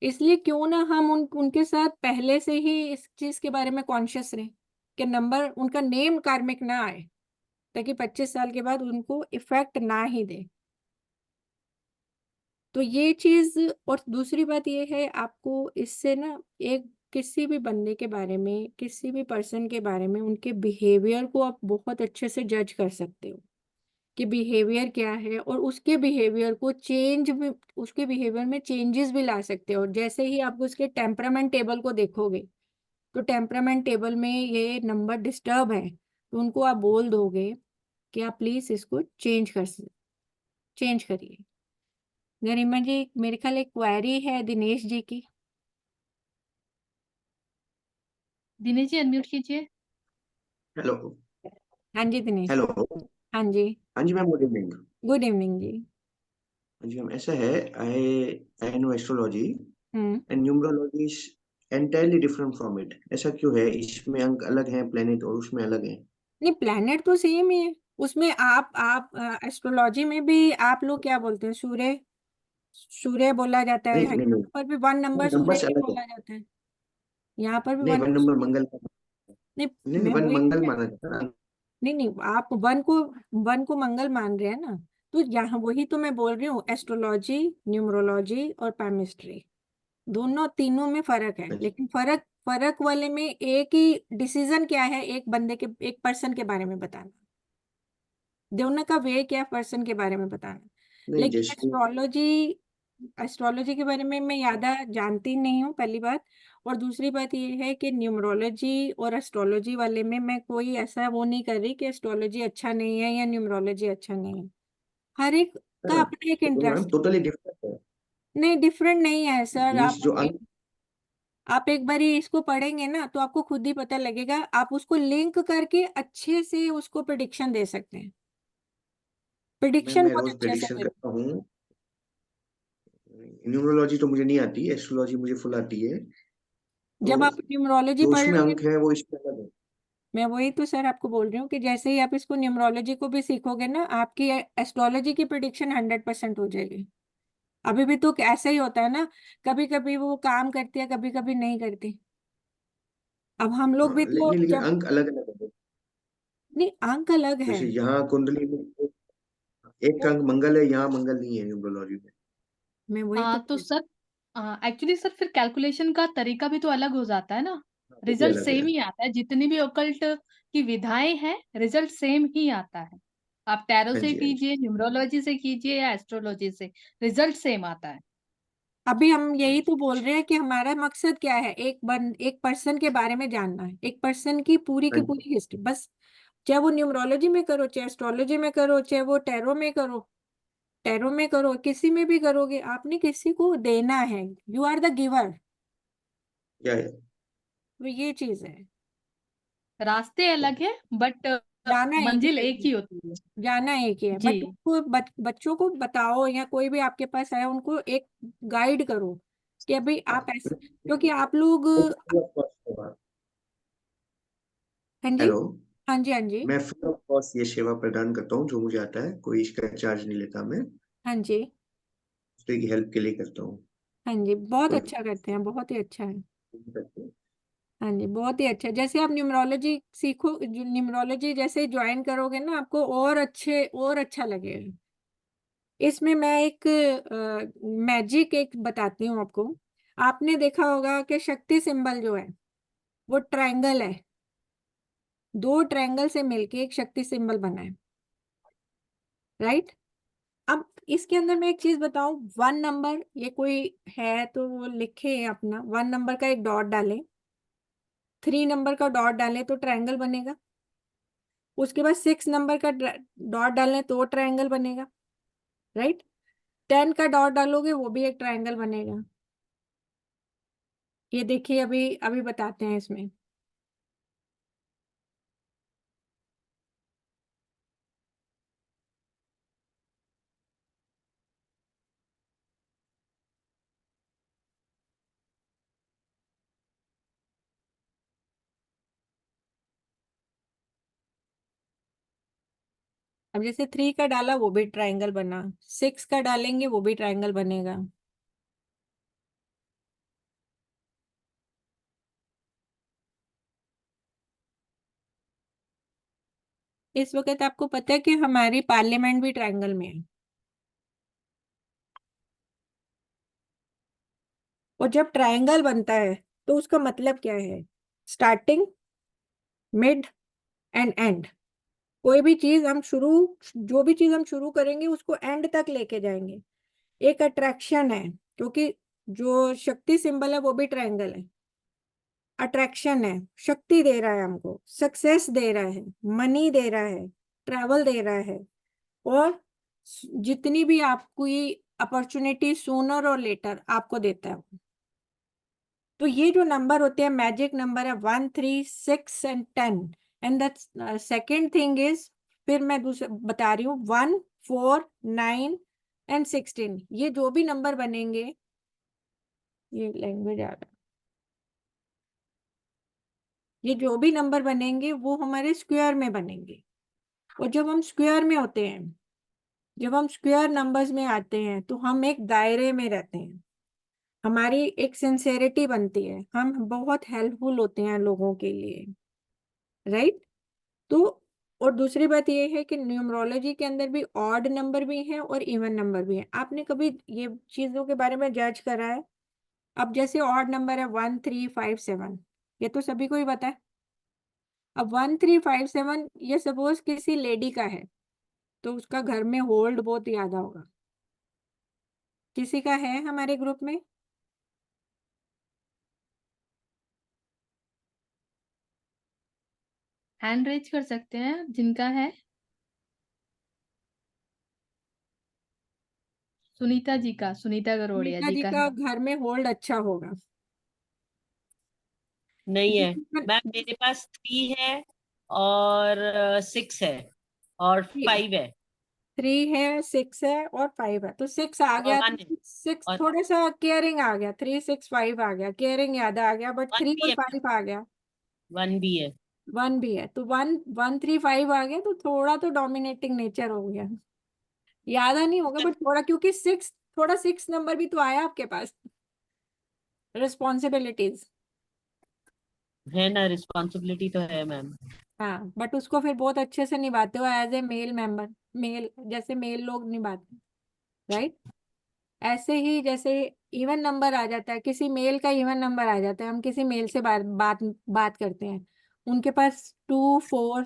इसलिए क्यों ना हम उनके साथ पहले से ही इस चीज के बारे में कॉन्शियस रहें कि नंबर उनका नेम कार्मिक ना आए, ताकि 25 साल के बाद उनको इफेक्ट ना ही दे। तो ये चीज। और दूसरी बात ये है, आपको इससे ना एक किसी भी बंदे के बारे में, किसी भी पर्सन के बारे में, उनके बिहेवियर को आप बहुत अच्छे से जज कर सकते हो कि बिहेवियर क्या है, और उसके बिहेवियर को चेंज भी, उसके बिहेवियर में चेंजेस भी ला सकते हो। जैसे ही आप उसके टेम्परामेंट टेबल को देखोगे, तो टेम्परामेंट टेबल में ये नंबर डिस्टर्ब है, तो उनको आप बोल दोगे कि आप प्लीज इसको चेंज करिए। गरिमा जी, मेरे ख्याल एक क्वेरी है दिनेश जी की। दिनेश जी अनम्यूट कीजिए। हेलो। हाँ जी दिनेश। हेलो। हाँ जी। हाँ जी ma'am, good evening. Good evening जी। हाँ जी मैम, ऐसा है, I I know astrology hmm. And numerology is entirely different from it. ऐसा क्यों है? इसमें अंक अलग हैं, प्लेनेट, और उसमें अलग हैं। नहीं, प्लेनेट तो सेम ही है। उसमें आप एस्ट्रोलॉजी में भी आप लोग क्या बोलते हैं, सूर्य सूर्य बोला जाता है, नहीं यहाँ नहीं नहीं, पर भी वन नंबर सूर्य नंबर्स ही अलग है। बोला जाता है। यहाँ पर भी नहीं, वन वन नंबर नंबर सूर्य। मंगल नहीं, नहीं नहीं, मैं वन वही तो मंगल माना जाता है ना। नहीं नहीं, आप वन को मंगल मान रहे हैं ना। तो यहाँ वही तो मैं बोल रही हूँ, एस्ट्रोलॉजी, न्यूमरोलॉजी और पामिस्ट्री, दोनों तीनों में फर्क है। हाँ जी। लेकिन फर्क फर्क वाले में एक ही डिसीजन क्या है, एक बंदे के, एक पर्सन के बारे में बताना। दोनों का वे क्या, पर्सन के बारे में बताना। नहीं, लेकिन जैसे एस्ट्रोलॉजी के बारे में मैं ज्यादा जानती नहीं हूँ, पहली बात। और दूसरी बात ये है कि न्यूमरोलॉजी और एस्ट्रोलॉजी वाले में मैं कोई ऐसा वो नहीं कर रही कि एस्ट्रोलॉजी अच्छा नहीं है या न्यूमरोलॉजी अच्छा नहीं है। हर एक का अपना एक तो मैम इंटरेस्ट। टोटली डिफरेंट है। नहीं, डिफरेंट नहीं है सर। मीन्स जो अंक, आप एक बार इसको पढ़ेंगे ना, तो आपको खुद ही पता लगेगा। आप उसको लिंक करके अच्छे से उसको प्रिडिक्शन दे सकते हैं। प्रिडिक्शन मैं बहुत रोज अच्छे से प्रेडिक्शन दे। करता हूँ। न्यूमरोलॉजी तो मुझे नहीं आती, एस्ट्रोलॉजी मुझे फुल आती है। तो जब आप न्यूमरोलॉजी जो पढ़ उसमें लोगे, अंक है वो इसमें अलग है। मैं वही तो सर आपको बोल रही हूँ कि जैसे ही आप इसको न्यूमरोलॉजी को भी सीखोगे ना, आपकी एस्ट्रोलॉजी की प्रिडिक्शन 100% हो जाएगी। अभी भी तो ऐसा ही होता है ना, कभी कभी वो काम करती है, कभी कभी नहीं करती। अब हम लोग हाँ, भी तो नहीं, लेकिन जब, अंक अलग अलग है। नहीं अंक अलग है। जैसे यहाँ कुंडली में एक अंक मंगल है, यहाँ मंगल नहीं है न्यूमरोलॉजी में। मैं वही तो तो सर एक्चुअली सर फिर कैलकुलेशन का तरीका भी तो अलग हो जाता है ना। हाँ, वो भी रिजल्ट अलग है। सेम ही आता है, जितनी भी ओकल्ट की विधाएं हैं, रिजल्ट सेम ही आता है। आप टैरो हाँ से जी, हाँ जी। कीजिए, न्यूमरोलॉजी से कीजिए या एस्ट्रोलॉजी से, रिजल्ट सेम आता है। अभी हम हाँ यही जी। तो बोल रहे हैं कि हमारा मकसद क्या है, एक पर्सन के बारे में जानना है, एक पर्सन की हाँ जी। पूरी हिस्ट्री बस। चाहे वो न्यूमरोलॉजी में करो, चाहे एस्ट्रोलॉजी में करो, चाहे वो टैरो में करो, किसी में भी करोगे, आपने किसी को देना है। You are the giver. क्या है? तो ये चीज है। रास्ते अलग है बट जाना एक मंजिल ही एक है। ही होती है। जाना एक ही है, जी। बट उनको बच्चों को बताओ, या कोई भी आपके पास आए, उनको एक गाइड करो कि अभी आप ऐसे, क्योंकि आप लोग। हाँ जी। हेलो। हाँ जी। हाँ जी। मैं फ्री ऑफ कॉस्ट ये सेवा प्रदान करता हूँ, जो मुझे आता है, कोई इसका चार्ज नहीं लेता मैं। हाँ जी। दूसरे की हेल्प के लिए करता हूँ। हाँ जी, बहुत कोई अच्छा करते हैं, बहुत ही अच्छा है। करते हैं। हाँ जी, बहुत ही अच्छा। जैसे आप न्यूमरोलॉजी सीखो, न्यूमरोलॉजी जैसे ज्वाइन करोगे ना, आपको और अच्छा लगेगा। इसमें मैं एक मैजिक एक बताती हूँ आपको। आपने देखा होगा कि शक्ति सिंबल जो है वो ट्रायंगल है। 2 ट्रायंगल से मिलके एक शक्ति सिंबल बना है, राइट। अब इसके अंदर मैं एक चीज बताऊं, 1 नंबर, ये कोई है तो वो लिखे अपना 1 नंबर का एक डॉट डालें, 3 नंबर का डॉट डालें तो ट्रायंगल बनेगा। उसके बाद 6 नंबर का डॉट डालें तो ट्रायंगल बनेगा, राइट। 10 का डॉट डालोगे वो भी एक ट्रायंगल बनेगा। ये देखिए, अभी अभी बताते हैं इसमें। अब जैसे 3 का डाला वो भी ट्रायंगल बना, 6 का डालेंगे वो भी ट्रायंगल बनेगा। इस वक्त आपको पता है कि हमारी पार्लियामेंट भी ट्रायंगल में है। और जब ट्रायंगल बनता है तो उसका मतलब क्या है? Starting, mid and and. कोई भी चीज हम शुरू, जो भी चीज हम शुरू करेंगे उसको एंड तक लेके जाएंगे। एक अट्रैक्शन है, क्योंकि जो शक्ति सिंबल है वो भी ट्रायंगल है। अट्रैक्शन है, शक्ति दे रहा है हमको, सक्सेस दे रहा है, मनी दे रहा है, ट्रैवल दे रहा है, और जितनी भी आपको ये अपॉर्चुनिटी सूनर और लेटर आपको देता है। तो ये जो नंबर होते हैं मैजिक नंबर है 1, 3, 6 and 10। And the second thing is, फिर मैं दूसरा बता रही हूँ, 1, 4, 9 एंड 16। ये जो भी नंबर बनेंगे, ये लैंग्वेज आ रहा है, ये जो भी नंबर बनेंगे वो हमारे स्क्वायर में बनेंगे। और जब हम स्क्वायर में होते हैं, जब हम स्क्वायर नंबर्स में आते हैं तो हम एक दायरे में रहते हैं, हमारी एक सिंसेरिटी बनती है, हम बहुत हेल्पफुल होते हैं लोगों के लिए, राइट। तो और दूसरी बात ये है कि न्यूमरोलॉजी के अंदर भी ऑड नंबर भी है और इवन नंबर भी है। आपने कभी ये चीजों के बारे में जज करा है? अब जैसे ऑड नंबर है 1, 3, 5, 7, ये तो सभी को ही पता है। अब 1, 3, 5, 7 ये सपोज किसी लेडी का है तो उसका घर में होल्ड बहुत ज्यादा होगा। किसी का है हमारे ग्रुप में? हैंड रेज कर सकते हैं जिनका है। सुनीता जी का, सुनीता गरोड़िया मीता जी जी का का है। घर में होल्ड अच्छा होगा। नहीं है जिसमें- मैम, मेरे पास 3 है और 6 है और 5 है 3 है, 6 है और 5 है, तो 6 आ और गया। 1 है 6 और थोड़ा सा केयरिंग आ गया, 3, 6, 5 आ गया, केयरिंग याद आ गया, बट 1 3 भी और है, 5 आ गया। 1 भी है। 1 भी है, तो 1, 1, 3, 5 आ गया, तो थोड़ा तो डोमिनेटिंग नेचर हो गया। ज्यादा नहीं होगा बट थोड़ा, क्योंकि 6, थोड़ा 6 नंबर भी तो आया आपके पास, रिस्पॉन्सिबिलिटीज। है ना, रिस्पॉन्सिबिलिटी तो है मैम। हाँ, बट उसको फिर बहुत अच्छे से निभाते हो as a male member, male जैसे मेल लोग निभाते हैं, राइट। ऐसे ही जैसे इवन नंबर आ जाता है, किसी मेल का इवन नंबर आ जाता है, हम किसी मेल से बात करते हैं, उनके पास 2, 4,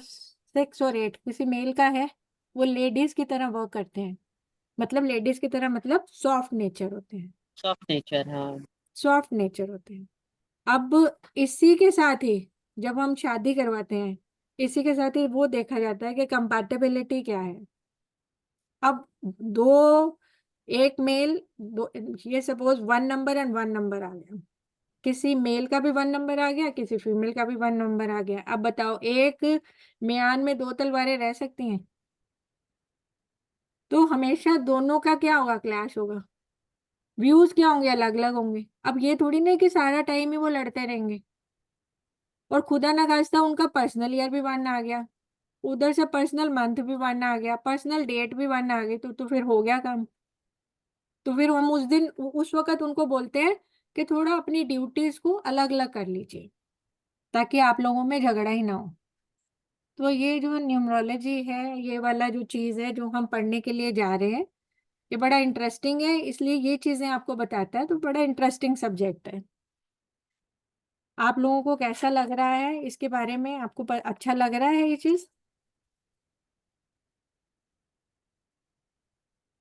6 और 8 किसी मेल का है, वो लेडीज की तरह वर्क करते हैं। मतलब लेडीज की तरह मतलब सॉफ्ट नेचर होते हैं, सॉफ्ट नेचर, हाँ। सॉफ्ट नेचर होते हैं। अब इसी के साथ ही जब हम शादी करवाते हैं, इसी के साथ ही वो देखा जाता है कि कंपैटिबिलिटी क्या है। अब दो, एक मेल, दो, ये सपोज 1 नंबर एंड 1 नंबर आ गया, किसी मेल का भी 1 नंबर आ गया, किसी फीमेल का भी 1 नंबर आ गया। अब बताओ, एक म्यान में 2 तलवारें रह सकती हैं? तो हमेशा दोनों का क्या होगा? क्लैश होगा, व्यूज क्या होंगे? अलग अलग होंगे। अब ये थोड़ी ना कि सारा टाइम ही वो लड़ते रहेंगे। और खुदा ना खास्ता उनका पर्सनल ईयर भी 1 आ गया, उधर से पर्सनल मंथ भी 1 आ गया, पर्सनल डेट भी 1 आ गई, तो फिर हो गया काम। तो फिर हम उस दिन उस वक्त उनको बोलते हैं कि थोड़ा अपनी ड्यूटीज को अलग अलग कर लीजिए, ताकि आप लोगों में झगड़ा ही ना हो। तो ये जो न्यूमरोलॉजी है, ये वाला जो चीज़ है जो हम पढ़ने के लिए जा रहे हैं, ये बड़ा इंटरेस्टिंग है, इसलिए ये चीज़ें आपको बताता है, तो बड़ा इंटरेस्टिंग सब्जेक्ट है। आप लोगों को कैसा लग रहा है इसके बारे में? आपको अच्छा लग रहा है ये चीज़?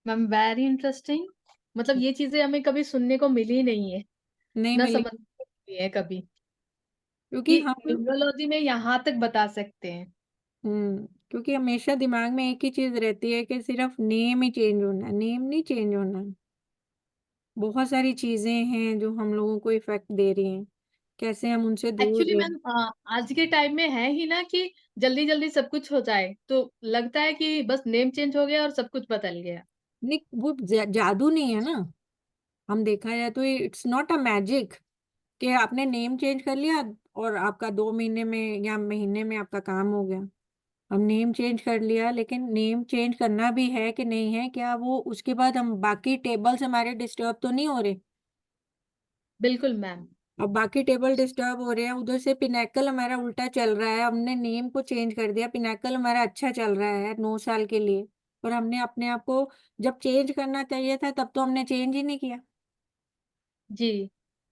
Ma'am very interesting. मतलब ये चीजें हमें कभी सुनने को मिली नहीं है, नहीं ना मिलेगी, समझने को मिली है कभी, क्योंकि कि हम न्यूमरोलॉजी में यहाँ तक बता सकते हैं। क्योंकि हमेशा दिमाग में एक ही चीज रहती है कि सिर्फ नेम ही चेंज होना है, नेम नहीं चेंज होना है। बहुत सारी चीजें हैं जो हम लोगों को इफेक्ट दे रही हैं, कैसे हम उनसे दूर एक्चुअली रहे। मैम आज के टाइम में है ही ना कि जल्दी जल्दी सब कुछ हो जाए, तो लगता है कि बस नेम चेंज हो गया और सब कुछ बदल गया। नहीं, वो जादू नहीं है ना। हम देखा जाए तो इट्स नॉट अ मैजिक कि आपने नेम चेंज कर लिया और आपका 2 महीने में या महीने में आपका काम हो गया। हम नेम चेंज कर लिया, लेकिन नेम चेंज करना भी है कि नहीं है, क्या वो उसके बाद हम बाकी टेबल्स हमारे डिस्टर्ब तो नहीं हो रहे। बिल्कुल मैम। अब बाकी टेबल डिस्टर्ब हो रहे हैं, उधर से पिनैकल हमारा उल्टा चल रहा है, हमने नेम को चेंज कर दिया, पिनैकल हमारा अच्छा चल रहा है 9 साल के लिए, और हमने अपने आप को जब चेंज करना चाहिए था तब तो हमने चेंज ही नहीं किया। जी।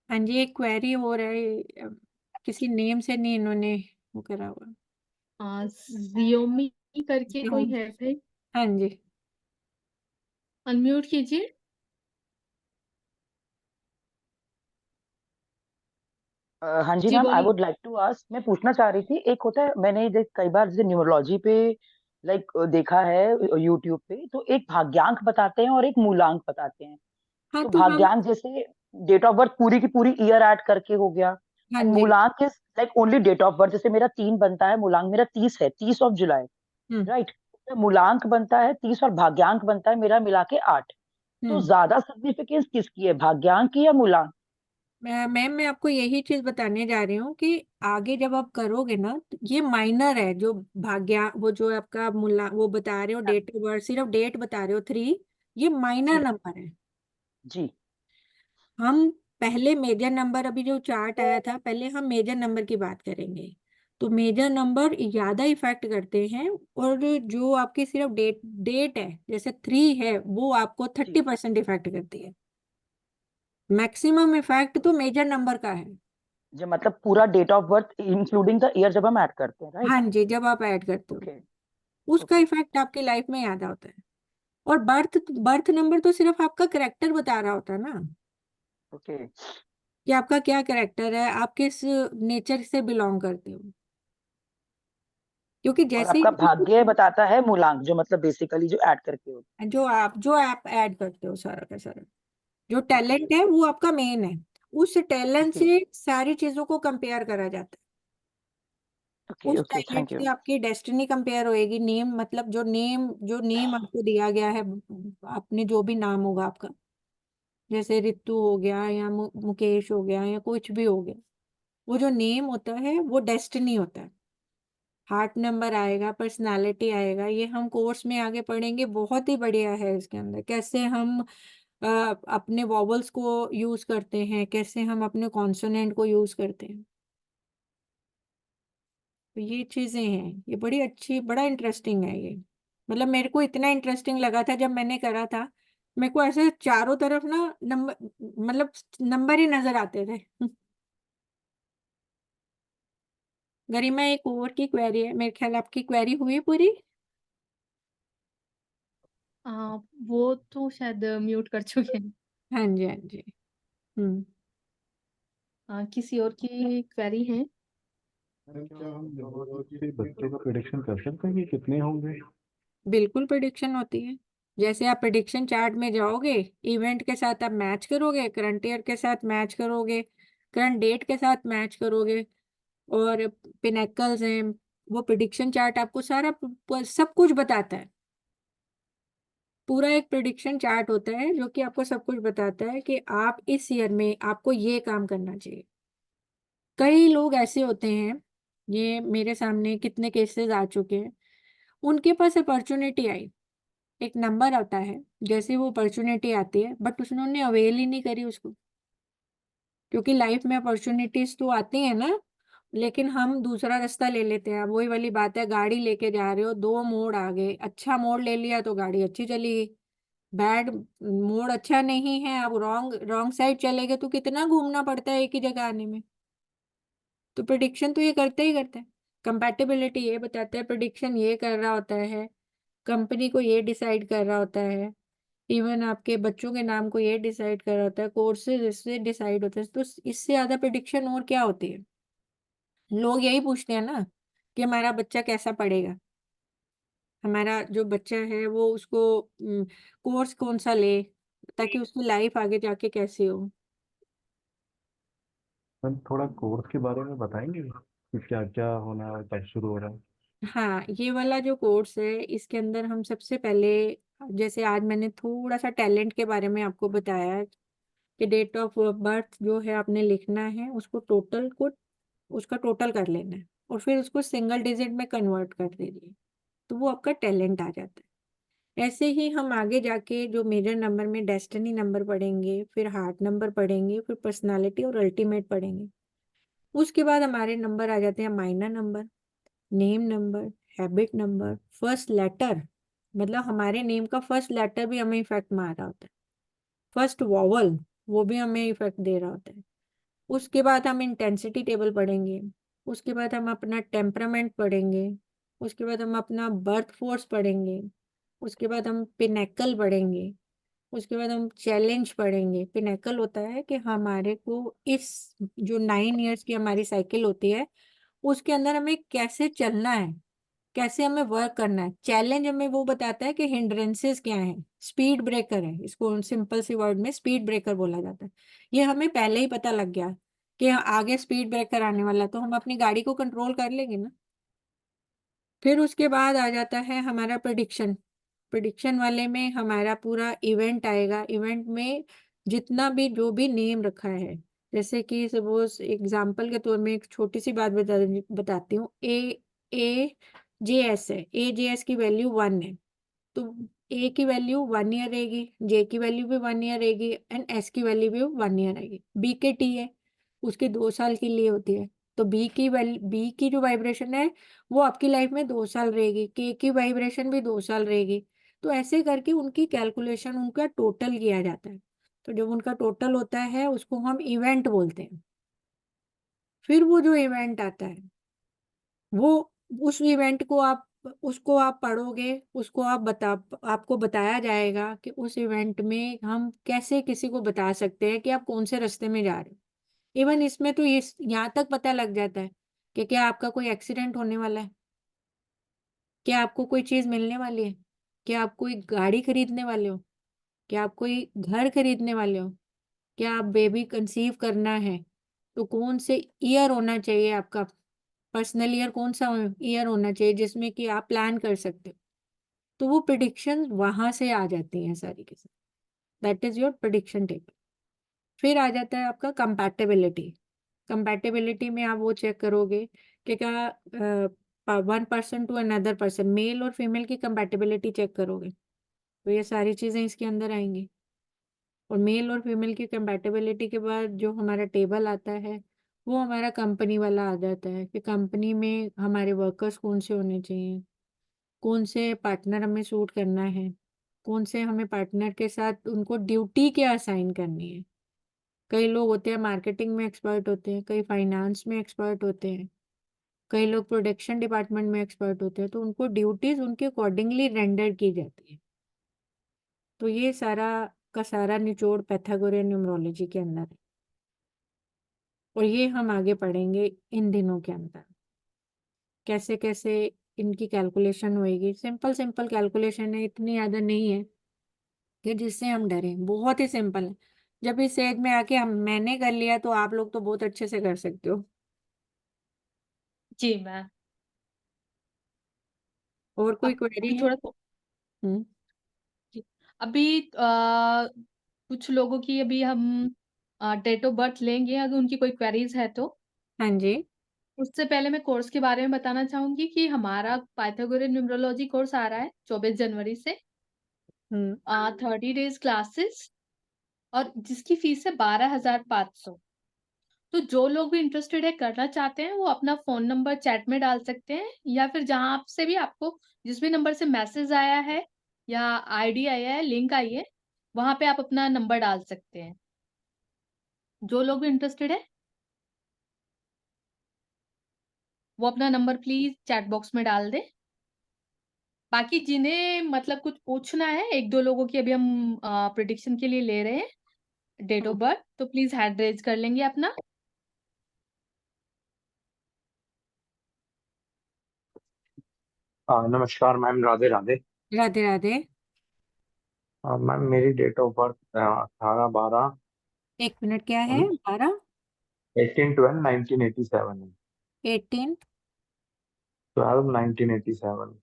हाँ जी, एक क्वेरी हो रहा है, किसी नेम से नहीं इन्होंने वो करा हुआ। जियोमी करके कोई है भाई, हाँ जी। अनम्यूट कीजिए। हाँ जी जी मैम, आई बोलिए। वुड लाइक टू आस्क, मैं पूछना चाह रही थी, एक होता है मैंने देख कई बार जैसे न्यूमरोलॉजी पे देखा है यूट्यूब पे, तो एक भाग्यांक बताते हैं और एक मूलांक बताते हैं। हाँ तो तो हम भाग्यांक जैसे डेट ऑफ बर्थ पूरी की पूरी ईयर ऐड करके हो गया, हाँ एंड जी। मूलांक is like only date of birth, जैसे मेरा 3 बनता है, मूलांक मेरा 30 है, 30 जुलाई, हम्म राइट। तो मूलांक बनता है 30 और भाग्यांक बनता है मेरा मिला के 8। तो हम्म ज्यादा सिग्निफिकेंस किसकी है, भाग्यांक की या मूलांक? मैम मैं आपको यही चीज बताने जा रही हूँ कि आगे जब आप करोगे ना तो ये माइनर है, जो भाग्या वो जो आपका मुला वो बता रहे हो डेट ऑफ बर्थ, सिर्फ डेट बता रहे हो 3, ये माइनर जी नंबर है। जी। हम पहले मेजर नंबर, अभी जो चार्ट आया था पहले हम मेजर नंबर की बात करेंगे। तो मेजर नंबर ज्यादा इफेक्ट करते हैं, और जो आपकी सिर्फ डेट डेट है जैसे 3 है वो आपको जी 30% इफेक्ट करती है। मैक्सिमम इफेक्ट तो मेजर नंबर का है। जो मतलब पूरा date of birth including the year जब हम ऐड करते हैं, हाँ राइट? जी, जब आप ऐड करते हो ओके उसका ओके इफेक्ट आपकी लाइफ में याद आता है। और बर्थ बर्थ नंबर तो सिर्फ आपका करेक्टर बता रहा होता है ना, ओके। कि आपका क्या करेक्टर है, आप किस नेचर से बिलोंग करते हो। क्योंकि और जैसे आपका ही भाग्य बताता है मूलांक, जो मतलब बेसिकली जो ऐड करके होता जो आप ऐड करते हो सारा का सारा, जो है। ओके टैलेंट है वो आपका मेन है, उस टैलेंट ओके से सारी चीजों को कंपेयर करा जाता है। ओके उस ओके, टैलेंट थैंक से यू। आपकी डेस्टिनी कंपेयर होएगी। नेम मतलब जो नेम आपको दिया गया है, आपने जो भी नाम होगा आपका, जैसे रितु हो गया या मुकेश हो गया या कुछ भी हो गया, वो जो नेम होता है वो डेस्टिनी होता है। हार्ट नंबर आएगा, पर्सनालिटी आएगा, ये हम कोर्स में आगे पढ़ेंगे, बहुत ही बढ़िया है इसके अंदर, कैसे हम अपने वॉवल्स को यूज करते हैं, कैसे हम अपने कॉन्सोनेंट को यूज करते हैं। तो ये चीजें हैं, ये बड़ी अच्छी, बड़ा इंटरेस्टिंग है ये। मतलब मेरे को इतना इंटरेस्टिंग लगा था जब मैंने करा था, मेरे को ऐसे चारों तरफ ना नंबर, मतलब नंबर ही नजर आते थे। गरिमा, एक और की क्वेरी है, मेरे ख्याल आपकी क्वेरी हुई पूरी। वो तो शायद म्यूट कर चुके हैं। हाँ जी, हाँ जी। हम्म किसी और की क्वेरी है? क्या हम न्यूमरोलॉजी से बच्चों का प्रिडिक्शन कर सकते हैं कि कितने होंगे? बिल्कुल प्रिडिक्शन होती है। जैसे आप प्रिडिक्शन चार्ट में जाओगे, इवेंट के साथ आप मैच करोगे, करंट ईयर के साथ मैच करोगे, करंट डेट के साथ मैच करोगे, और पिनेकल्स हैं, वो प्रिडिक्शन चार्ट आपको सारा सब कुछ बताता है। पूरा एक प्रिडिक्शन चार्ट होता है जो कि आपको सब कुछ बताता है कि आप इस ईयर में आपको ये काम करना चाहिए। कई लोग ऐसे होते हैं, ये मेरे सामने कितने केसेस आ चुके हैं, उनके पास अपॉर्चुनिटी आई, एक नंबर आता है, जैसे वो अपॉर्चुनिटी आती है बट उन्होंने अवेल ही नहीं करी उसको। क्योंकि लाइफ में अपॉर्चुनिटीज तो आती है ना, लेकिन हम दूसरा रास्ता ले लेते हैं। अब वही वाली बात है, गाड़ी लेके जा रहे हो, 2 मोड़ आ गए, अच्छा मोड़ ले लिया तो गाड़ी अच्छी चली गई, बैड मोड़ अच्छा नहीं है, अब रॉन्ग रॉन्ग साइड चले गए तो कितना घूमना पड़ता है एक ही जगह आने में। तो प्रिडिक्शन तो ये करते ही करते हैं। कंपैटिबिलिटी ये बताता है, प्रिडिक्शन ये कर रहा होता है, कंपनी को ये डिसाइड कर रहा होता है इवन आपके बच्चों के नाम को ये डिसाइड कर रहा होता है, कोर्सेज इससे डिसाइड होते हैं। तो इससे ज़्यादा प्रिडिक्शन और क्या होती है? लोग यही पूछते हैं ना कि हमारा बच्चा कैसा पढ़ेगा, हमारा जो बच्चा है वो उसको कोर्स कौन सा ले, ताकि उसकी लाइफ आगे जाके कैसी हो। मैम थोड़ा कोर्स के बारे में बताएंगे कि क्या क्या होना है, कब शुरू हो रहा है? हाँ, ये वाला जो कोर्स है इसके अंदर हम सबसे पहले, जैसे आज मैंने थोड़ा सा टैलेंट के बारे में आपको बताया कि डेट ऑफ बर्थ जो है आपने लिखना है, उसको टोटल को उसका टोटल कर लेना है और फिर उसको सिंगल डिजिट में कन्वर्ट कर दीजिए, तो वो आपका टैलेंट आ जाता है। ऐसे ही हम आगे जाके जो मेजर नंबर में डेस्टिनी नंबर पढ़ेंगे, फिर हार्ट नंबर पढ़ेंगे, फिर पर्सनालिटी और अल्टीमेट पढ़ेंगे। उसके बाद हमारे नंबर आ जाते हैं minor number, name number, habit number, first letter, मतलब हमारे नेम का फर्स्ट लेटर भी हमें इफेक्ट में आ रहा होता है, फर्स्ट वॉवल वो भी हमें इफेक्ट दे रहा होता है। उसके बाद हम इंटेंसिटी टेबल पढ़ेंगे, उसके बाद हम अपना टेम्परामेंट पढ़ेंगे, उसके बाद हम अपना बर्थ फोर्स पढ़ेंगे, उसके बाद हम पिनेकल पढ़ेंगे, उसके बाद हम चैलेंज पढ़ेंगे। पिनेकल होता है कि हमारे को इस जो 9 इयर्स की हमारी साइकिल होती है उसके अंदर हमें कैसे चलना है, कैसे हमें वर्क करना है। चैलेंज हमें वो बताता है कि हिंड्रेंसेस क्या हैं, स्पीड ब्रेकर है, इसको सिंपल सी वर्ड में स्पीड ब्रेकर बोला जाता है। ये हमें पहले ही पता लग गया कि आगे स्पीड ब्रेकर आने वाला है, तो हम अपनी गाड़ी को कंट्रोल कर लेंगे ना। फिर उसके बाद आ जाता है हमारा प्रेडिक्शन। प्रेडिक्शन वाले में हमारा पूरा इवेंट आएगा। इवेंट में जितना भी जो भी नेम रखा है, जैसे कि सपोज एग्जांपल के तौर में एक छोटी सी बात बताती हूँ। ए जे एस है, ए जे एस की वैल्यू 1 है, तो ए की वैल्यू 1 ईयर रहेगी, जे की वैल्यू भी 1 ईयर रहेगी एंड एस की वैल्यू भी 1 ईयर रहेगी। बी के टी है, उसके 2 साल के लिए होती है, तो बी की जो वाइब्रेशन है वो आपकी लाइफ में 2 साल रहेगी, के की वाइब्रेशन भी 2 साल रहेगी। तो ऐसे करके उनकी कैलकुलेशन उनका टोटल किया जाता है। तो जब उनका टोटल होता है उसको हम इवेंट बोलते हैं। फिर वो जो इवेंट आता है वो उस इवेंट को आप उसको आप पढ़ोगे, उसको आपको बताया जाएगा कि उस इवेंट में हम कैसे किसी को बता सकते हैं कि आप कौन से रास्ते में जा रहे हो। इवन इसमें तो इस यहाँ तक पता लग जाता है कि क्या आपका कोई एक्सीडेंट होने वाला है, क्या आपको कोई चीज़ मिलने वाली है, क्या आप कोई गाड़ी खरीदने वाले हो, क्या आप कोई घर खरीदने वाले हो, क्या आप बेबी कंसीव करना है, तो कौन से ईयर होना चाहिए आपका पर्सनल ईयर, कौन सा ईयर होना चाहिए जिसमें कि आप प्लान कर सकते हो। तो वो प्रिडिक्शन वहां से आ जाती हैं सारी के सारी। That is your prediction table. फिर आ जाता है आपका कंपैटिबिलिटी। कंपैटिबिलिटी में आप वो चेक करोगे कि क्या 1 person to another person, male और फीमेल की कंपैटिबिलिटी चेक करोगे, तो ये सारी चीजें इसके अंदर आएंगी। और मेल और फीमेल की कंपैटिबिलिटी के बाद जो हमारा टेबल आता है वो हमारा कंपनी वाला आ जाता है कि कंपनी में हमारे वर्कर्स कौन से होने चाहिए, कौन से पार्टनर हमें सूट करना है, कौन से हमें पार्टनर के साथ उनको ड्यूटी क्या असाइन करनी है। कई लोग होते हैं मार्केटिंग में एक्सपर्ट होते हैं, कई फाइनेंस में एक्सपर्ट होते हैं, कई लोग प्रोडक्शन डिपार्टमेंट में एक्सपर्ट होते हैं, तो उनको ड्यूटीज उनके अकॉर्डिंगली रेंडर की जाती है। तो ये सारा का सारा निचोड़ पाइथागोरियन न्यूमरोलॉजी के अंदर है और ये हम आगे पढ़ेंगे इन दिनों के अंदर कैसे कैसे इनकी कैलकुलेशन होएगी। सिंपल सिंपल कैलकुलेशन है, इतनी ज़्यादा नहीं है कि जिससे हम डरें, बहुत ही सिंपल है। जब इस एज में आके हम मैंने कर लिया तो आप लोग तो बहुत अच्छे से कर सकते हो। जी मैम। और कोई अब क्वेरी अभी है? थोड़ा हम्म। जी, अभी कुछ लोगों की अभी हम डेट ऑफ बर्थ लेंगे, अगर उनकी कोई क्वेरीज है तो। हाँ जी। उससे पहले मैं कोर्स के बारे में बताना चाहूंगी कि हमारा पाइथागोरियन न्यूमरोलॉजी कोर्स आ रहा है 24 जनवरी से। हम्म। 30 डेज क्लासेस और जिसकी फीस है 12,500। तो जो लोग भी इंटरेस्टेड है करना चाहते हैं वो अपना फोन नंबर चैट में डाल सकते हैं, या फिर जहां आप से भी आपको जिस भी नंबर से मैसेज आया है या आईडी आया है, लिंक आई है, वहां पे आप अपना नंबर डाल सकते हैं। जो लोग भी इंटरेस्टेड है वो अपना नंबर प्लीज चैट बॉक्स में डाल दे। बाकी जिन्हें मतलब कुछ पूछना है, 1-2 लोगों की अभी हम प्रेडिक्शन के लिए ले रहे हैं डेट ऑफ बर्थ, तो प्लीज़ हैंड रेज़ कर लेंगे अपना। नमस्कार मैम, राधे राधे। राधे राधे। मैम मेरी डेट ऑफ बर्थ 18/12 एक मिनट, क्या है? 12 18/12/1987 है। 18 12/1987।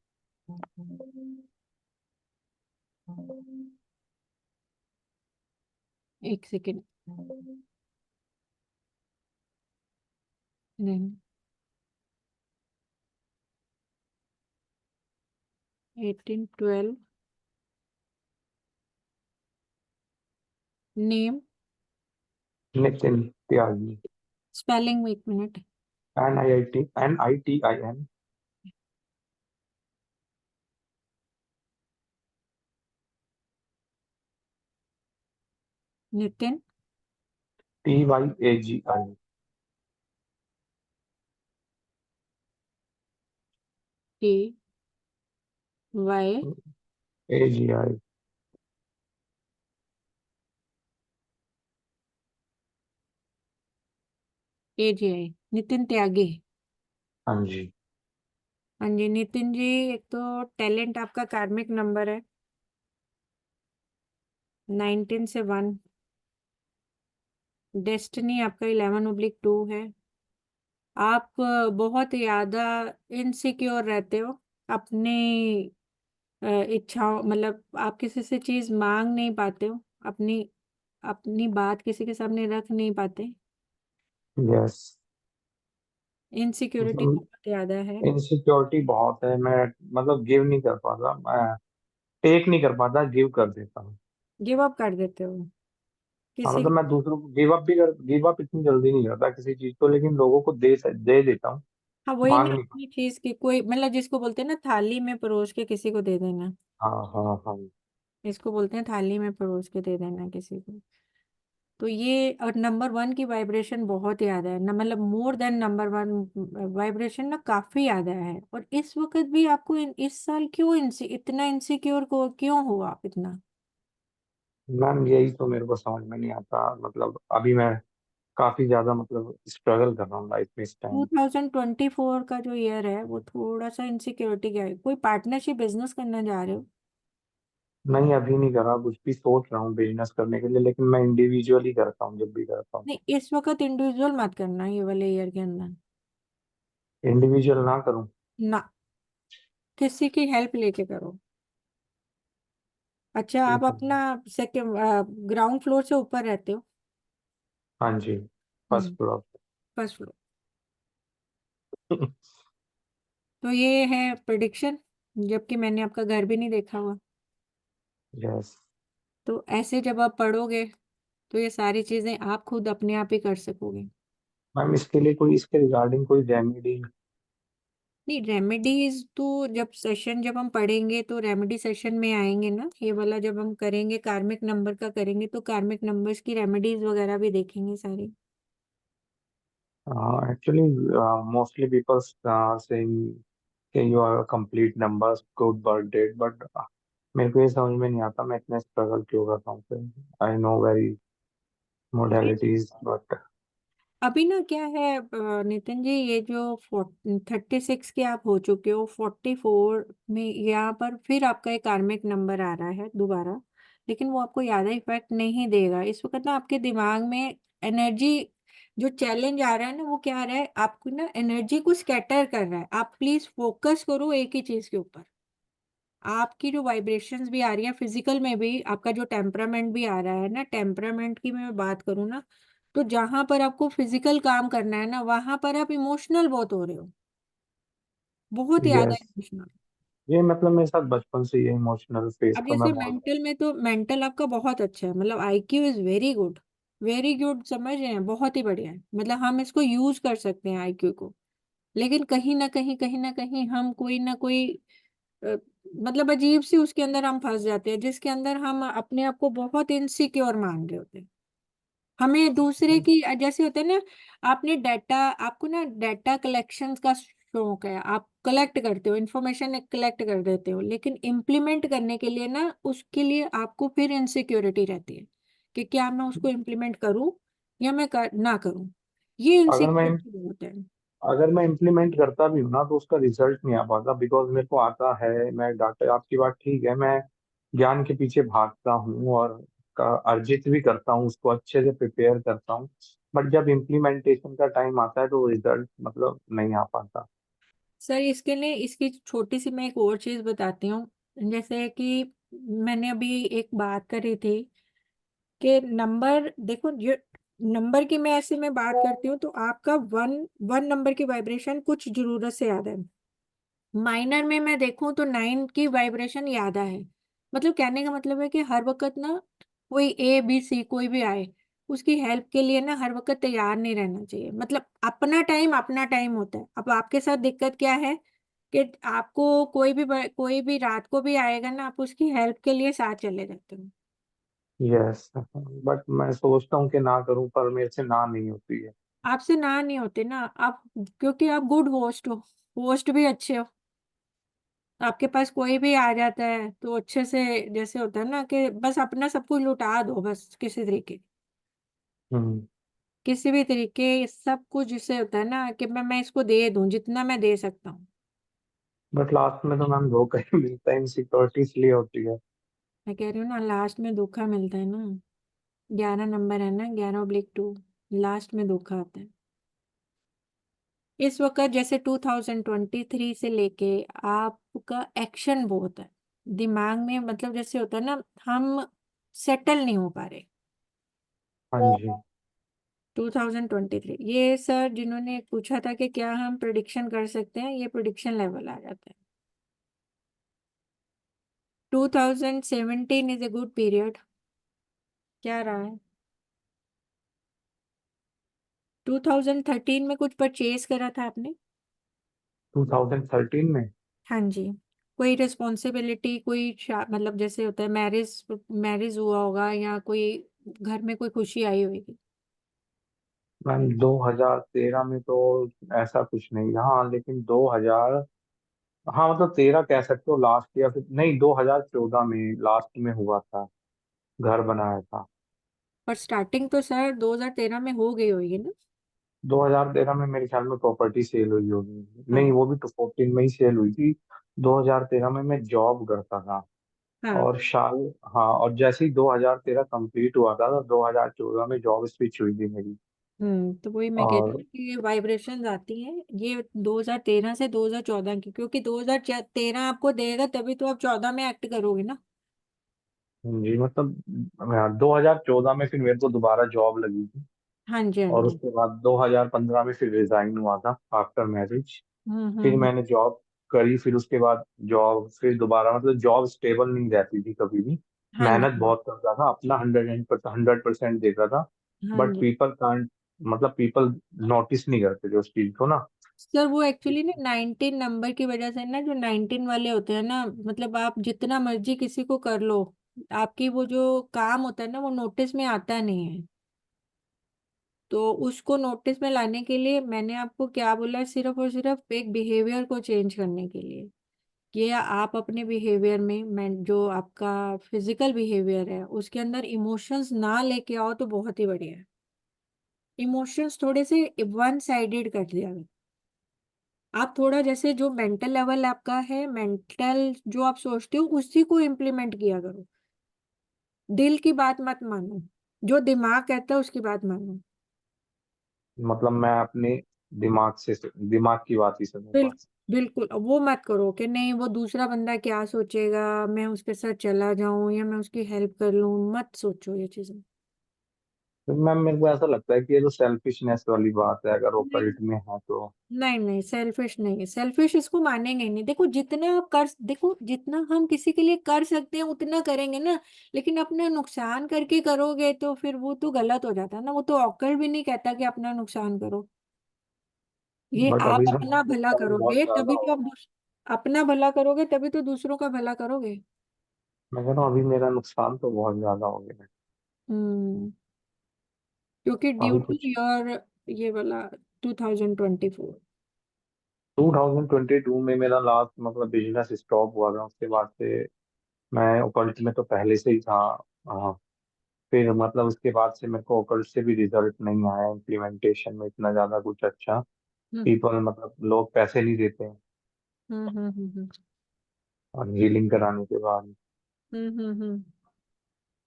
एक सेकेंड। नहीं, 18/12 नेम नितिन त्यागी। स्पेलिंग में, एक minute. NITIN Nitin TYAGI TY AGI। AGI Nitin Tyagi. हाँ जी। हाँ जी नितिन जी, एक तो टैलेंट आपका कार्मिक नंबर है 19 से 1। डेस्टिनी आपका 11/2 है। आप बहुत ज़्यादा इनसिक्योर रहते हो अपनी इच्छाओं, मतलब आप किसी से चीज़ मांग नहीं पाते हो, अपनी अपनी बात किसी के सामने रख नहीं पाते। यस। इनसिक्योरिटी मतलब बहुत ज़्यादा है। इनसिक्योरिटी बहुत है। मैं मतलब गिव नहीं कर पाता, मैं टेक नहीं कर पाता, गिव कर देता हूँ। गिव अप कर देते हो हाँ किसी। मतलब मैं दूसरों को गिव अप इतनी जल्दी नहीं करता किसी चीज को, लेकिन लोगों को दे देता हूँ। हाँ वही ना, मांग नहीं अपनी चीज़ की कोई मतलब जिसको बोलते हैं ना थाली में परोस के किसी को दे देना, पाता। हाँ हाँ हाँ। इसको बोलते हैं थाली में परोस के दे देना किसी को। तो ये और नंबर 1 की वाइब्रेशन बहुत ज़्यादा है ना, मतलब मोर देन नंबर 1 वाइब्रेशन ना काफ़ी ज़्यादा है। और इस वक्त भी आपको इस साल क्यों इतना इनसिक्योर को क्यों हो आप इतना? मैम यही तो मेरे को समझ में नहीं आता। मतलब अभी मैं काफी ज्यादा मतलब स्ट्रगल कर रहा हूँ लाइफ में इस टाइम। 2024 का जो ईयर है वो थोड़ा सा इनसिक्योरिटी का है। कोई पार्टनरशिप बिजनेस करना चाह रहे हो? नहीं अभी नहीं कर रहा, कुछ भी सोच रहा हूँ बिजनेस करने के लिए, लेकिन मैं इंडिविजुअली करता हूँ जब भी करता हूँ। नहीं, इस वक्त इंडिविजुअल मत करना ये वाले ईयर के अंदर इंडिविजुअल ना करूँ? ना, किसी की हेल्प लेके करो। अच्छा, आप ठीक है। अपना सेकंड ग्राउंड फ्लोर से ऊपर रहते हो? हाँ जी। First floor. First floor. तो ये है प्रिडिक्शन, जबकि मैंने आपका घर भी नहीं देखा हुआ। यस। तो ऐसे जब आप पढ़ोगे तो ये सारी चीजें आप खुद अपने आप ही कर सकोगे। मैम इसके लिए कोई, इसके रिगार्डिंग कोई रेमेडी? नहीं, रेमेडीज तो जब हम पढ़ेंगे तो रेमेडी सेशन में आएंगे ना, ये वाला जब हम करेंगे कार्मिक नंबर का करेंगे तो कार्मिक नंबर्स की रेमेडीज वगैरह भी देखेंगे सारी। एक्चुअली मोस्टली पीपल सेइंग कि you are complete numbers, good birth date, but मेरे को ये समझ में नहीं आता मैं इतने स्ट्रगल क्यों कर रहा हूँ फिर। I know very modalities but. अभी ना क्या है नितिन जी, ये जो 36 के आप हो चुके हो, 44 में यहाँ पर फिर आपका एक कार्मिक नंबर आ रहा है दोबारा, लेकिन वो आपको ज्यादा इफेक्ट नहीं देगा इस वक्त ना। आपके दिमाग में एनर्जी, जो चैलेंज आ रहा है ना वो क्या आ रहा है, आपको ना एनर्जी को स्कैटर कर रहा है। आप प्लीज फोकस करो एक ही चीज के ऊपर। आपकी जो वाइब्रेशंस भी आ रही है फिजिकल में भी, आपका जो टेम्परामेंट भी आ रहा है ना, टेम्परामेंट की मैं बात करूँ ना, तो जहां पर आपको फिजिकल काम करना है ना वहां पर आप इमोशनल बहुत हो रहे हो, बहुत ज्यादा यस। इमोशनल। ये मतलब मेरे साथ बचपन से ये इमोशनल फेस अब तो मैं जैसे बहुत। मेंटल में तो मेंटल आपका बहुत अच्छा है, मतलब IQ is very good, very good, समझ रहे हैं, बहुत ही बढ़िया है। मतलब हम इसको यूज कर सकते हैं आईक्यू को, लेकिन कहीं ना कहीं हम कोई ना कोई अ, मतलब अजीब सी उसके अंदर हम फंस जाते हैं, जिसके अंदर हम अपने आप को बहुत इनसिक्योर मान रहे होते हैं। हमें दूसरे की जैसे होता है ना, आपने डाटा, आपको ना डाटा कलेक्शन का शौक है, आप कलेक्ट करते हो, इंफॉर्मेशन कलेक्ट कर देते हो, लेकिन इम्प्लीमेंट करने के लिए ना उसके लिए आपको फिर इनसिक्योरिटी रहती है कि क्या मैं उसको इम्प्लीमेंट करूं या मैं ना करूं। ये अगर मैं इनसिक्योरिटी बहुत है। अगर मैं इम्प्लीमेंट करता भी हूँ ना तो उसका रिजल्ट नहीं आ पाता, बिकॉज मेरे को आता है, मैं डाटा, आपकी बात ठीक है, मैं ज्ञान के पीछे भागता हूँ और अर्जित भी करता हूँ, उसको अच्छे से प्रिपेयर करता हूँ, बट जब इम्प्लीमेंटेशन का टाइम आता है तो रिजल्ट मतलब नहीं आ पाता। सर इसके लिए इसकी छोटी सी मैं एक और चीज बताती हूँ। जैसे कि मैंने अभी एक बात करी थी कि नंबर देखो, ये नंबर की मैं ऐसे में बात करती हूँ तो आपका वन वन नंबर की वाइब्रेशन कुछ जरूरत से ज्यादा है। माइनर में मैं देखूं तो 9 की वाइब्रेशन ज्यादा है। मतलब कहने का मतलब है कि हर वक्त ना कोई ABC कोई भी आए उसकी हेल्प के लिए ना हर वक्त तैयार नहीं रहना चाहिए। मतलब अपना टाइम होता है। अब आपके साथ दिक्कत क्या है कि आपको कोई भी रात को भी आएगा ना, आप उसकी हेल्प के लिए साथ चले जाते हो। यस, बट मैं सोचता हूँ कि ना करूँ, पर मेरे से ना नहीं होती है। आपसे ना नहीं होते ना आप, क्योंकि आप गुड होस्ट हो, होस्ट भी अच्छे हो। आपके पास कोई भी आ जाता है तो अच्छे से, जैसे होता है ना कि बस अपना सब कुछ लुटा दो, बस हम्म। किसी भी तरीके सब कुछ, जिससे होता है ना कि मैं इसको दे दूं जितना मैं दे सकता हूँ। बट लास्ट में तो मैम धोखा ही मिलता है, इनसिक्योरिटी इसलिए होती है। मैं कह रही हूँ ना, लास्ट में धोखा मिलता है ना। 11 नंबर है ना, 11/2, लास्ट में धोखा आता है। इस वक्त जैसे 2023 से लेके आपका एक्शन बहुत है दिमाग में, मतलब जैसे होता है ना, हम सेटल नहीं हो पा रहे। हाँ जी। 2023 ये सर जिन्होंने पूछा था कि क्या हम प्रिडिक्शन कर सकते हैं, ये प्रिडिक्शन लेवल आ जाता है। 2017 इज ए गुड पीरियड। क्या रहा है? 2013 में कुछ परचेज करा था आपने? 2013 में हाँ जी। कोई रिस्पॉन्सिबिलिटी, मतलब जैसे होता है मैरिज मैरिज हुआ होगा या कोई घर में कोई खुशी आई होगी। मैम 2013 में तो ऐसा कुछ नहीं, हाँ लेकिन 2000, हाँ मतलब 13 कह सकते हो लास्ट, या फिर नहीं 2014 में लास्ट में हुआ था, घर बनाया था। पर स्टार्टिंग तो सर 2013 में हो गई होगी ना। 2013 में मेरे ख्याल में प्रॉपर्टी सेल हुई होगी, नहीं हाँ वो भी तो 14 में ही सेल हुई थी। 2013 में मैं जॉब करता था, हाँ। और साल, हाँ, और जैसे ही 2013 कंप्लीट हुआ था तो 2014 में जॉब स्विच हुई थी मेरी। तो वही मैं कह रही और हूँ कि ये वाइब्रेशंस आती हैं ये 2013 से 2014 की, क्योंकि 2013 आपको देगा तभी तो आप 14 में एक्ट करोगे ना। जी मतलब 2014 में फिर मेरे को दोबारा जॉब लगी थी, हाँ जी हाँ और जी। उसके बाद 2015 में फिर रिजाइन हुआ था आफ्टर मैरिज। फिर हम्म। मैंने जॉब करी, फिर उसके बाद जॉब फिर दोबारा, मतलब जॉब स्टेबल नहीं रहती थी कभी भी। हाँ मेहनत जी बहुत करता था, अपना 100% देता था, हाँ बट जी। पीपल कांट, मतलब पीपल नोटिस नहीं करते थे उस चीज को ना। सर वो एक्चुअली ना 19 नंबर की वजह से ना, जो 19 वाले होते हैं ना, मतलब आप जितना मर्जी किसी को कर लो, आपकी वो जो काम होता है ना वो नोटिस में आता नहीं है। तो उसको नोटिस में लाने के लिए मैंने आपको क्या बोला है, सिर्फ और सिर्फ एक बिहेवियर को चेंज करने के लिए। ये आप अपने बिहेवियर में, मैं जो आपका फिजिकल बिहेवियर है उसके अंदर इमोशंस ना लेके आओ तो बहुत ही बढ़िया है। इमोशंस थोड़े से वन साइडेड कर दिया। आप थोड़ा जैसे जो मेंटल लेवल आपका है, मेंटल जो आप सोचते हो उसी को इम्प्लीमेंट किया करो। दिल की बात मत मानो, जो दिमाग कहता है उसकी बात मानो। मतलब मैं अपने दिमाग की बात ही सुनूं बिल, बस। बिल्कुल अब वो मत करो कि नहीं वो दूसरा बंदा क्या सोचेगा, मैं उसके साथ चला जाऊं या मैं उसकी हेल्प कर लूं, मत सोचो ये चीजें। तो मैम मेरे को ऐसा लगता है कि ये तो सेल्फिशनेस वाली बात है, अगर वो नहीं कल्ट में है तो। नहीं नहीं, सेल्फिश नहीं है, सेल्फिश इसको मानेंगे ही नहीं। देखो देखो जितना हम किसी के लिए कर सकते हैं उतना करेंगे ना। लेकिन अपना नुकसान करके करोगे तो फिर वो तो गलत हो जाता है ना। वो तो ऑकड़ भी नहीं कहता कि अपना नुकसान करो। ये बट आप अभी तो अपना भला नुकसान बहुत करोगे ज्यादा तभी हो तो गया। अपना भला करोगे तभी तो दूसरों का भला करोगे। मैं कह रहा हूँ अभी मेरा नुकसान तो बहुत ज्यादा हो गया है। हम्म। क्योंकि ड्यू अभी टू कुछ योर ये वाला 2024। 2022 में मेरा लास्ट मतलब बिजनेस स्टॉप हुआ था। उसके बाद से मैं ओकल्ट में तो पहले से ही था। हाँ, फिर मतलब उसके बाद से मेरे को ओकल्ट से भी रिजल्ट नहीं आया इम्प्लीमेंटेशन में इतना ज्यादा कुछ अच्छा। हम्म पीपल मतलब लोग पैसे नहीं देते हैं हम्म हम्म हम्म और हीलिंग कराने के बाद। हम्म।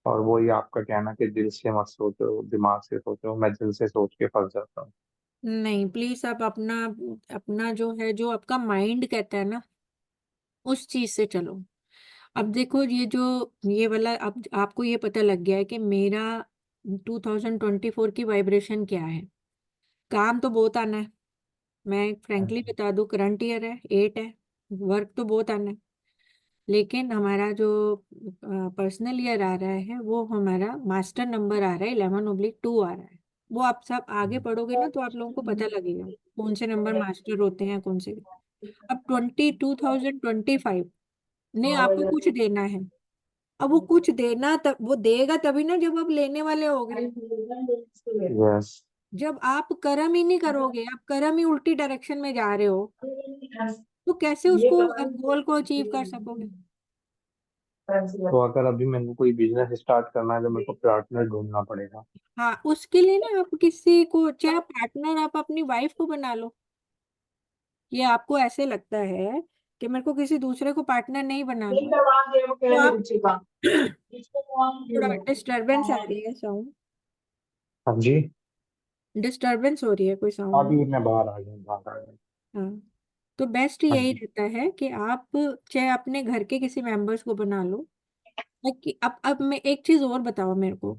और वही आपका कहना कि दिल से मत सोचो, दिमाग से सोचो। मैं दिल से सोच के फंस जाता हूँ। नहीं प्लीज, आप अपना अपना जो है, जो आपका माइंड कहता है ना, उस चीज से चलो। अब देखो, ये जो ये वाला, अब आपको ये पता लग गया है कि मेरा 2024 की वाइब्रेशन क्या है। काम तो बहुत आना है, मैं फ्रैंकली बता दूं, करंट ईयर है 8 है, वर्क तो बहुत आना है। लेकिन हमारा जो पर्सनल ईयर आ रहा है, वो हमारा मास्टर नंबर आ रहा है, 11/2 आ रहा है। वो आप सब आगे पढ़ोगे ना, तो आप लोगों को पता लगेगा कौन से नंबर मास्टर होते हैं, कौन से। अब 2025 ने आपको कुछ देना है। अब वो कुछ देना, तब वो देगा तभी ना, जब आप लेने वाले होगे। यस। जब आप कर्म ही नहीं करोगे, आप कर्म ही उल्टी डायरेक्शन में जा रहे हो, तो कैसे उसको गोल को अचीव कर सकोगे। तो अगर अभी मेरे को कोई बिजनेस स्टार्ट करना है तो मेरे को पार्टनर ढूंढना पड़ेगा। हाँ, उसके लिए ना आप किसी को, चाहे पार्टनर आप अपनी वाइफ को बना लो। ये आपको ऐसे लगता है कि मेरे को किसी दूसरे को पार्टनर नहीं बनाना, तो आप थोड़ा डिस्टरबेंस आ रही है, साउंड हाँ जी। डिस्टरबेंस हो रही है, कोई साउंड। अभी मैं बाहर आ गया, बाहर आ गया। हाँ, तो बेस्ट हाँ यही जी। रहता है कि आप चाहे अपने घर के किसी मेंबर्स को बना लो। कि अब मैं एक चीज और बताओ मेरे को,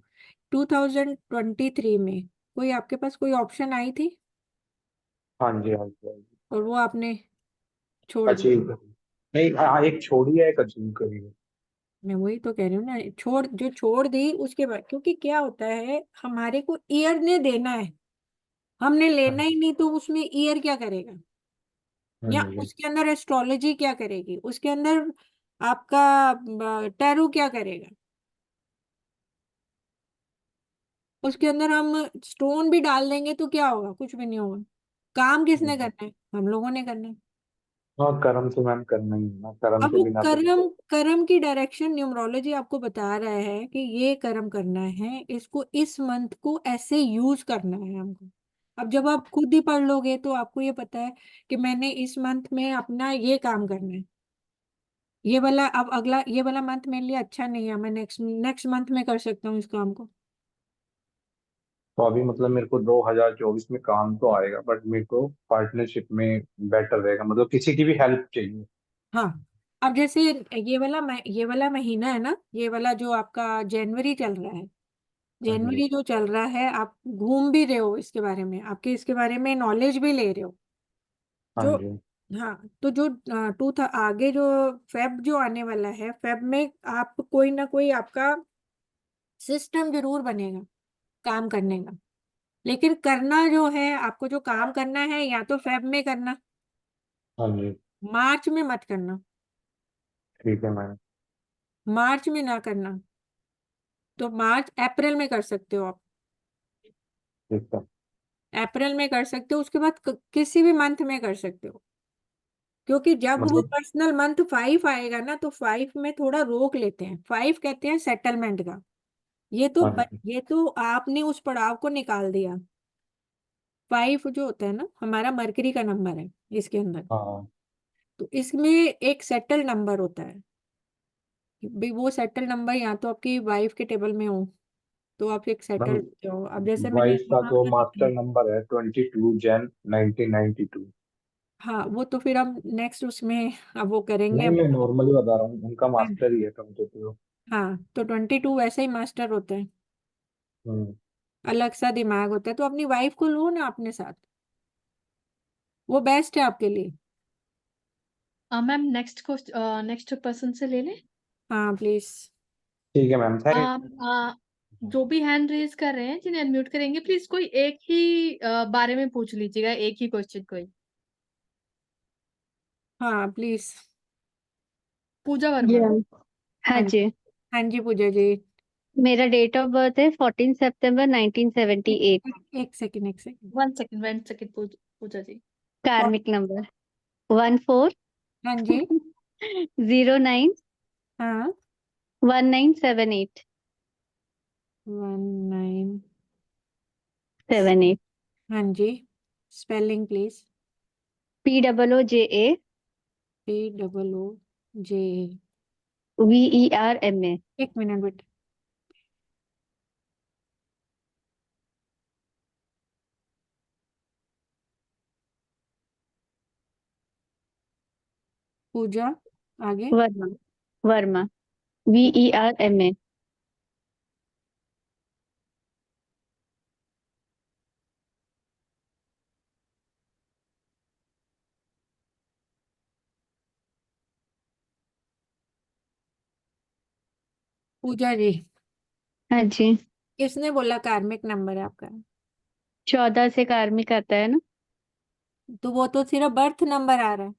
2023 में कोई आपके पास कोई ऑप्शन आई थी हाँ जी। हाँ जी। हाँ जी। और वो आपने छोड़ दी। अचीव करी। नहीं, हाँ, एक छोड़ी है, एक अचीव करी है। मैं वही तो कह रही हूँ ना, जो छोड़ दी उसके बाद, क्योंकि क्या होता है, हमारे को ईयर ने देना है, हमने हाँ लेना ही नहीं, तो उसमें ईयर क्या करेगा, या जी। उसके अंदर एस्ट्रोलॉजी क्या करेगी, उसके अंदर आपका टैरो क्या करेगा, उसके अंदर हम स्टोन भी डाल देंगे तो क्या होगा, कुछ भी नहीं होगा। काम किसने करना है, हम लोगों ने करना है। हाँ, कर्म तो मैम करना ही है ना, कर्म अब के वो बिना तो। कर्म की डायरेक्शन न्यूमरोलॉजी आपको बता रहा है कि ये कर्म करना है, इसको इस मंथ को ऐसे यूज करना है हमको। अब जब आप खुद ही पढ़ लोगे तो आपको ये पता है कि मैंने इस मंथ में अपना ये काम करना है। ये वाला, अब अगला ये वाला मंथ मेरे लिए अच्छा नहीं है, मैं नेक्स्ट नेक्स्ट मंथ में कर सकता हूँ इस काम को। तो अभी मतलब मेरे को 2024 में काम तो आएगा, बट मेरे को पार्टनरशिप में बेटर रहेगा, मतलब किसी की भी हेल्प चाहिए। हाँ, अब जैसे ये वाला महीना है ना, ये वाला जो आपका जनवरी चल रहा है, हाँ जी। जनवरी जो चल रहा है, आप घूम भी रहे हो इसके बारे में, आपके इसके बारे में नॉलेज भी ले रहे हो। हाँ जो जी। हाँ, तो जो टू था आगे, जो फेब जो आने वाला है, फेब में आप कोई ना कोई आपका सिस्टम जरूर बनेगा काम करने का। लेकिन करना जो है, आपको जो काम करना है, या तो फेब में करना, हाँ जी। मार्च में मत करना। ठीक है मैम। मार्च में ना करना, तो मार्च अप्रैल में कर सकते हो आप। ठीक है। अप्रैल में कर सकते हो, उसके बाद किसी भी मंथ में कर सकते हो। क्योंकि जब वो मतलब। पर्सनल मंथ 5 आएगा ना, तो 5 में थोड़ा रोक लेते हैं, 5 कहते हैं सेटलमेंट का। हाँ जी। ये तो आपने उस पड़ाव को निकाल दिया। 5 जो होता है ना, हमारा मरकरी का नंबर है इसके अंदर। हाँ, तो इसमें एक सेटल नंबर होता है, भाई वो सेटल नंबर या तो आपकी वाइफ के टेबल में हो, तो आप एक सेटल मतलब होते हो। अब जैसे मैंने वाइफ का यहाँ तो पर मास्टर नंबर है 22 जन 1992। हाँ, वो तो फिर हम नेक्स्ट उसमें अब वो करेंगे। नहीं, मैं नॉर्मली बता रहा हूँ, उनका हाँ, मास्टर ही है 22। हाँ, तो 22 वैसे ही मास्टर होते हैं, हम्म। अलग सा दिमाग होता है। तो अपनी वाइफ को लो ना अपने साथ, वो बेस्ट है आपके लिए। मैम नेक्स्ट पर्सन से ले लें। हाँ प्लीज। ठीक है मैम, थैंक। जो भी हैंड रेज कर रहे हैं, जिन्हें अनम्यूट करेंगे, प्लीज कोई एक ही बारे में पूछ लीजिएगा, एक ही क्वेश्चन कोई। हाँ प्लीज। पूजा जी वर्मा। मैम। हाँ हाँ, जी। हाँ जी पूजा जी। मेरा डेट ऑफ बर्थ है 14 सितंबर 1978। एक सेकंड, एक सेकंड। वन सेकंड पूजा जी। कार्मिक नंबर 14 हाँ जी। 09 हाँ 1978 19। 78 हाँ जी, spelling please. POOJA POOJA। VERMA। एक मिनट बेटा। पूजा, आगे। वर्मा। वर्मा VERMA। पूजा जी, हाँ जी। किसने बोला कार्मिक नंबर है आपका? 14 से कार्मिक आता है ना। तो वो तो सिर्फ बर्थ नंबर आ रहा है,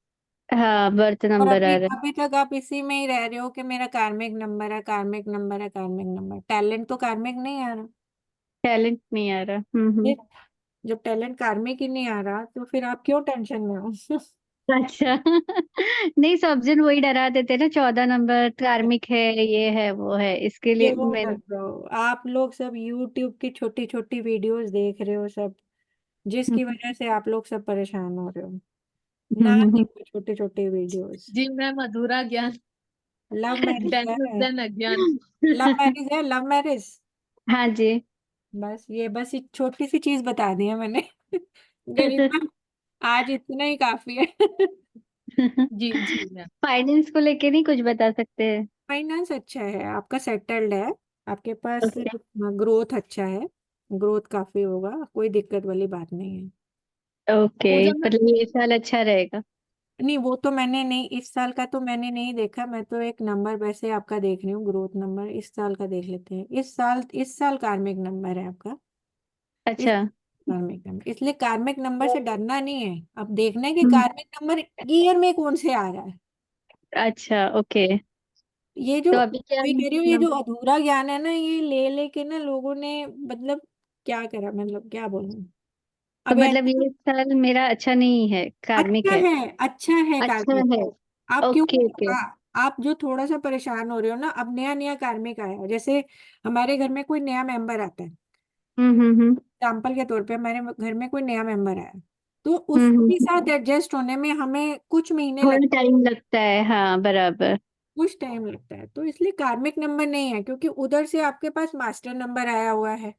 हाँ बर्थ और नंबर अभी आ रहा है। अभी तक आप इसी में ही रह रहे हो कि मेरा कार्मिक नंबर है, कार्मिक नंबर है, कार्मिक नंबर। टैलेंट तो कार्मिक नहीं आ रहा। टैलेंट नहीं आ रहा। फिर जब टैलेंट कार्मिक ही नहीं आ रहा तो फिर आप क्यों टेंशन में हो? अच्छा नहीं, सब जन वही डरा देते ना, 14 नंबर कार्मिक है, ये है वो है, इसके लिए क्यों मैंने। डर रहे हो? आप लोग सब यूट्यूब की छोटी छोटी वीडियोस देख रहे हो सब, जिसकी वजह से आप लोग सब परेशान हो रहे हो। ना देखो छोटे छोटे वीडियोस। जी मैम, अधूरा ज्ञान। लव मैरिज है, जन अज्ञान। लव मैरिज है, लव मैरिज। हाँ जी। बस एक छोटी सी चीज बता दी है मैंने। गरिमा, आज इतना ही काफी है। जी जी मैम। फाइनेंस को लेके नहीं कुछ बता सकते हैं? फाइनेंस अच्छा है आपका, सेटल्ड है, आपके पास ओके। ग्रोथ अच्छा है, ग्रोथ काफी होगा, कोई दिक्कत वाली बात नहीं है। ओके, पूजा मैम। मतलब ये साल अच्छा रहेगा। नहीं वो तो मैंने नहीं, इस साल का तो मैंने नहीं देखा, मैं तो एक नंबर वैसे आपका देख रही हूँ, ग्रोथ नंबर इस साल का देख लेते हैं। इस साल कार्मिक नंबर है आपका। इस अच्छा। कार्मिक नंबर, इसलिए कार्मिक नंबर से डरना नहीं है, अब देखना है कि हम्म, कार्मिक नंबर ईयर में कौन से आ रहा है। अच्छा ओके। ये जो तो अभी क्या मैं कह रही हूँ, ये जो नंबर? अधूरा ज्ञान है ना, ये ले लेके ना लोगों ने मतलब क्या करा, मतलब क्या बोलूं। तो अब मतलब ऐसे ये साल मेरा अच्छा नहीं है, कार्मिक अच्छा है। है, अच्छा है अच्छा कार्मिक। है। आप क्यों, ओके ओके। आप जो थोड़ा सा परेशान हो रहे हो ना, अब नया नया कार्मिक आया है, जैसे हमारे घर में कोई नया मेंबर आता है, हम्म। एग्जाम्पल के तौर पे हमारे घर में कोई नया मेंबर आया, तो हम्म। उसके साथ एडजस्ट होने में हमें कुछ महीने थोड़ा लगते हैं, टाइम लगता है, हाँ बराबर। कुछ टाइम लगता है, तो इसलिए कार्मिक नंबर नहीं है, क्योंकि उधर से आपके पास मास्टर नंबर आया हुआ है,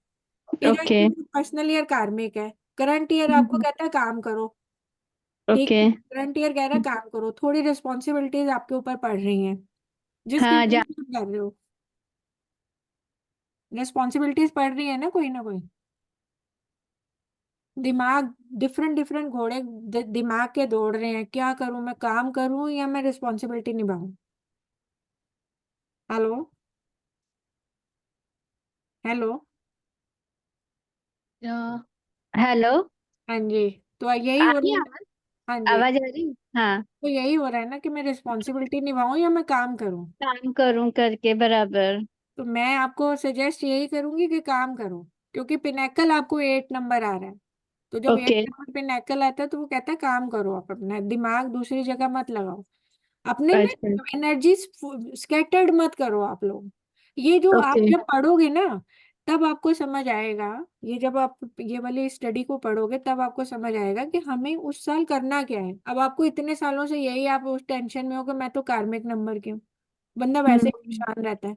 इधर ओके। से पर्सनल ईयर कार्मिक है, करंट ईयर आपको कहता है काम करो। ठीक ओके। है, करंट ईयर कह रहा है काम करो, थोड़ी रिस्पॉन्सिबिलिटीज आपके ऊपर पड़ रही हैं, जिसकी हाँ वजह से आप कर रहे हो, रिस्पॉन्सिबिलिटीज पड़ रही है ना कोई। दिमाग, डिफरेंट डिफरेंट घोड़े दिमाग के दौड़ रहे हैं, क्या करूं, मैं काम करूं या मैं रिस्पॉन्सिबिलिटी निभाऊं। Hello, hello. हेलो। हाँ जी, तो यही आ हो रही रहा है है ना। आवाज? हाँ जी, आवाज आ रही? हाँ। तो यही हो रहा है ना कि मैं रिस्पॉन्सिबिलिटी निभाऊं या मैं काम करूं। काम करूं करके बराबर। तो मैं आपको सजेस्ट यही करूंगी कि काम करो, क्योंकि पिनेकल आपको 8 नंबर आ रहा है, तो जब 8 ओके। नंबर पिनेकल आता है तो वो कहता है काम करो, आप अपना दिमाग दूसरी जगह मत लगाओ, अपने ना अच्छा। एनर्जी स्कैटर्ड मत करो आप लोग। ये जो आप ओके। जब पढ़ोगे ना, तब आपको समझ आएगा, ये जब आप ये वाली स्टडी को पढ़ोगे तब आपको समझ आएगा कि हमें उस साल करना क्या है। अब आपको इतने सालों से यही, आप उस टेंशन में हो कि मैं तो कार्मिक नंबर की हूँ, बंदा वैसे ही हम्म परेशान रहता है।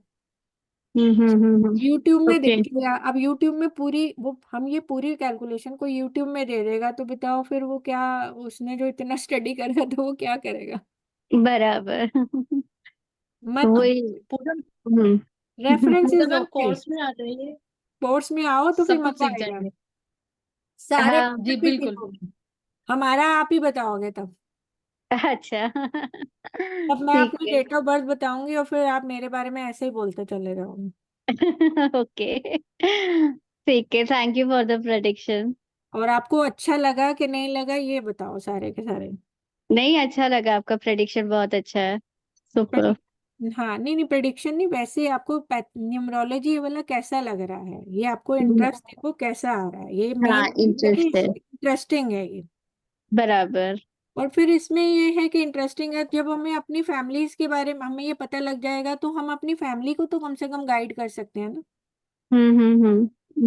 हम्म। यूट्यूब में ओके। देखिएगा, अब यूट्यूब में पूरी वो हम ये पूरी कैलकुलेशन को यूट्यूब में दे देगा, तो बताओ फिर वो क्या, उसने जो इतना स्टडी करा तो वो क्या करेगा। बराबर मत, वही। Pooja. Hmm reference Pooja is ma'am, okay. Course में आ जाइए। कोर्स में आओ तो फिर सब कुछ मजा सीख आएगा, जाएंगे। सारे हाँ। जी नंबर भी बिल्कुल। सीखोगे, हमारा आप ही बताओगे तब। अच्छा तब मैं ठीक अपनी है डेट ऑफ बर्थ बताऊंगी और फिर आप मेरे बारे में ऐसे ही बोलते चले जाओगे। ओके ठीक है, thank you for the prediction. और आपको अच्छा लगा कि नहीं लगा ये बताओ सारे के सारे। नहीं, अच्छा लगा, आपका प्रेडिक्शन बहुत अच्छा है। सुपर। हाँ, नहीं नहीं प्रेडिक्शन नहीं, वैसे आपको न्यूमरोलॉजी वाला कैसा लग रहा है, ये आपको इंटरेस्ट देखो कैसा आ रहा है, ये हाँ मेन इंटरेस्ट है। इंटरेस्टिंग है ये। बराबर। और फिर इसमें ये है कि इंटरेस्टिंग है, जब हमें अपनी फैमिलीज के बारे में हमें ये पता लग जाएगा तो हम अपनी फैमिली को तो कम से कम गाइड कर सकते हैं ना।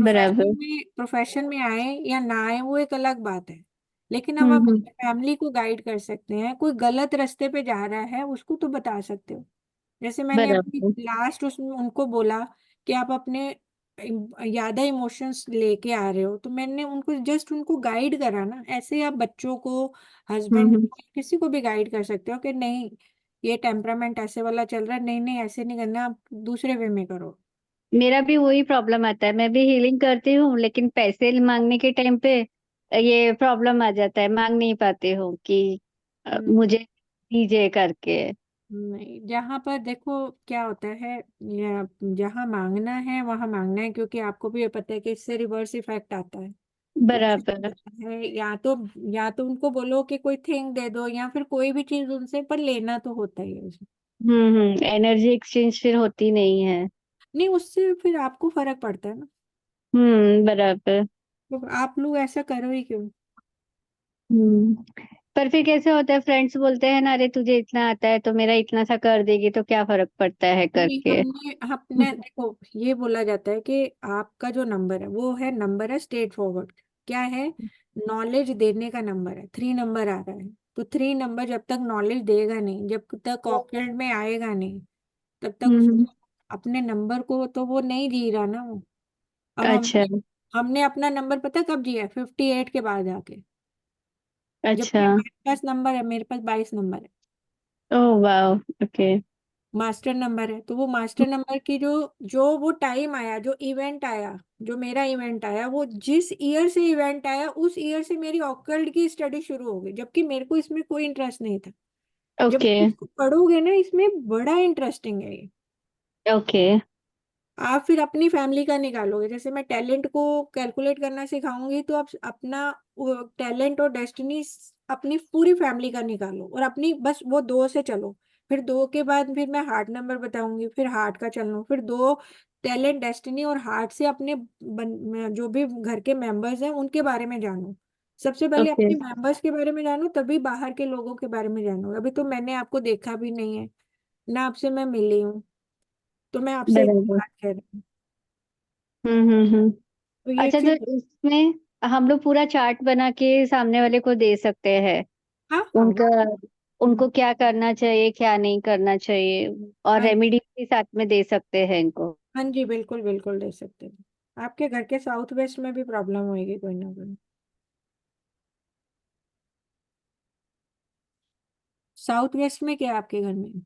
बराबर। प्रोफेशन में आए या ना आए वो एक अलग बात है, लेकिन हम अपनी फैमिली को गाइड कर सकते हैं। कोई गलत रास्ते पे जा रहा है उसको तो बता सकते हो। जैसे मैंने अपनी बराबर। लास्ट उसमें उनको बोला कि आप अपने ज्यादा इमोशंस लेके आ रहे हो, तो मैंने उनको जस्ट उनको गाइड करा ना। ऐसे ही आप बच्चों को, हस्बैंड हम्म। को, किसी को भी गाइड कर सकते हो कि नहीं ये टेम्परामेंट ऐसे वाला चल रहा है, नहीं नहीं ऐसे नहीं करना, आप दूसरे वे में करो। मेरा भी वही प्रॉब्लम आता है, मैं भी हीलिंग करती हूँ लेकिन पैसे मांगने के टाइम पे ये प्रॉब्लम आ जाता है, मांग नहीं पाती हूँ कि मुझे दीजिए करके। नहीं, जहाँ पर देखो क्या होता है, या जहाँ मांगना है वहां मांगना है, क्योंकि आपको भी ये पता है कि इससे रिवर्स इफेक्ट आता है। तो बराबर। है या तो उनको बोलो कि कोई थिंग दे दो या फिर कोई भी चीज उनसे, पर लेना तो होता ही है उसमें। एनर्जी एक्सचेंज फिर होती नहीं है। नहीं, उससे फिर आपको फर्क पड़ता है ना। बराबर। तो आप लोग ऐसा करो ही क्यों। पर फिर कैसे होता है, फ्रेंड्स बोलते हैं ना, अरे तुझे इतना आता है तो मेरा इतना सा कर देगी तो क्या फर्क पड़ता है नहीं, करके। हमने अपने देखो ये बोला जाता है कि आपका जो नंबर है वो है, नंबर है स्ट्रेट फॉरवर्ड। क्या है, नॉलेज देने का नंबर है, 3 नंबर आ रहा है। तो 3 नंबर जब तक नॉलेज देगा नहीं, जब तक ऑक्टेट में आएगा नहीं, तब तक हम्म। उसको अपने नंबर को तो वो नहीं जी रहा ना वो। अब अच्छा। हमने अपना नंबर पता कब जिया है, 58 के बाद आके। जबकि अच्छा। हमारे पास नंबर है, मेरे पास 22 नंबर है, ओह वाह। ओके। मास्टर नंबर है। तो वो मास्टर नंबर की जो जो वो टाइम आया, जो इवेंट आया, जो मेरा इवेंट आया, वो जिस ईयर से इवेंट आया उस ईयर से मेरी ऑकल्ट की स्टडी शुरू हो गई, जबकि मेरे को इसमें कोई इंटरेस्ट नहीं था। जब ओके। इसको पढ़ोगे ना, इसमें बड़ा इंटरेस्टिंग है ये। ओके। आप फिर अपनी फैमिली का निकालोगे, जैसे मैं टैलेंट को कैलकुलेट करना सिखाऊंगी, तो आप अपना टैलेंट और डेस्टिनी अपनी पूरी फैमिली का निकालो, और अपनी बस वो 2 से चलो। फिर 2 के बाद फिर मैं हार्ट नंबर बताऊंगी, फिर हार्ट का चलना, फिर 2 टैलेंट, डेस्टिनी और हार्ट से अपने जो भी घर के मेंबर्स हैं उनके बारे में जानो। सबसे पहले ओके। अपने मेंबर्स के बारे में जानो, तभी बाहर के लोगों के बारे में जानो। अभी तो मैंने आपको देखा भी नहीं है ना, आपसे मैं मिली हूँ, तो मैं आपसे एक बराबर। बात कह रही हूँ। हम्म। तो ये अच्छा, तो चीज, इसमें हम लोग पूरा चार्ट बना के सामने वाले को दे सकते हैं, हाँ हाँ उनका, हम्म, उनको क्या करना चाहिए क्या नहीं करना चाहिए, और हाँ रेमेडी भी साथ में दे सकते हैं इनको। हाँ जी, बिल्कुल बिल्कुल दे सकते हैं। आपके घर के साउथ वेस्ट में भी प्रॉब्लम होगी कोई ना कोई। साउथ वेस्ट में क्या है आपके घर में?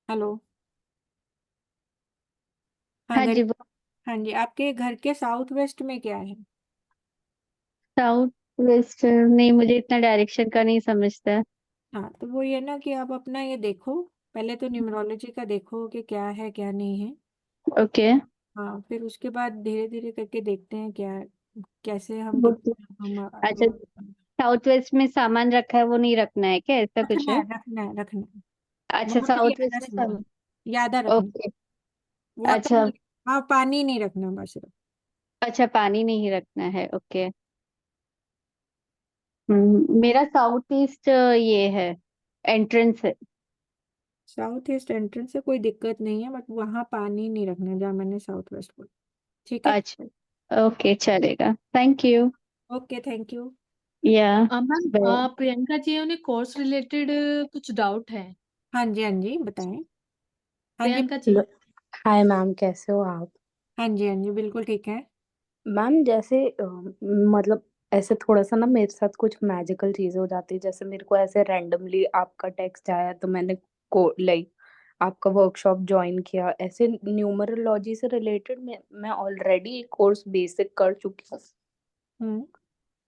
हेलो। हाँ हाँ घर, जी, वो हाँ जी, आपके घर के साउथ वेस्ट में क्या है? साउथ वेस्ट नहीं, मुझे इतना डायरेक्शन का नहीं समझता। हाँ, तो वो ये ना कि आप अपना ये देखो, पहले तो न्यूमरोलॉजी का देखो कि क्या है क्या नहीं है। ओके। हाँ, फिर उसके बाद धीरे धीरे करके देखते हैं क्या, कैसे हम वो तो- कितना हम अच्छा, साउथ वेस्ट में सामान रखा है वो नहीं रखना है क्या, ऐसा कुछ रखना है? है, रखना है, रखना है। अच्छा, वहां पर साउथ यादा वेस्ट में समझो, सामान। यादा रखना, ओके। वाटर अच्छा। नहीं, हाँ पानी नहीं रखना बस सिर्फ। अच्छा, पानी नहीं रखना है, ओके। मेरा साउथ ईस्ट ये है, एंट्रेंस है। साउथ ईस्ट एंट्रेंस से कोई दिक्कत नहीं है, बट वहां पानी नहीं रखना जहाँ मैंने साउथ वेस्ट बोला। ठीक है। अच्छा, ओके, चलेगा, thank you. Okay, thank you. या मैम, बाय। प्रियंका जी उन्हें कोर्स रिलेटेड कुछ डाउट है। हाँ जी, हाँ जी, बताएं। हाँ जी, Priyanka ji. Hello. Hi ma'am, कैसे हो आप? हाँ जी, हाँ जी, बिल्कुल ठीक है। मैम जैसे मतलब ऐसे थोड़ा सा ना मेरे साथ कुछ मैजिकल चीजें हो जाती है। जैसे मेरे को ऐसे रैंडमली आपका टेक्स्ट आया तो मैंने को लाइक आपका वर्कशॉप ज्वाइन किया। ऐसे न्यूमरोलॉजी से रिलेटेड मैं ऑलरेडी एक कोर्स बेसिक कर चुकी हूँ। हम्म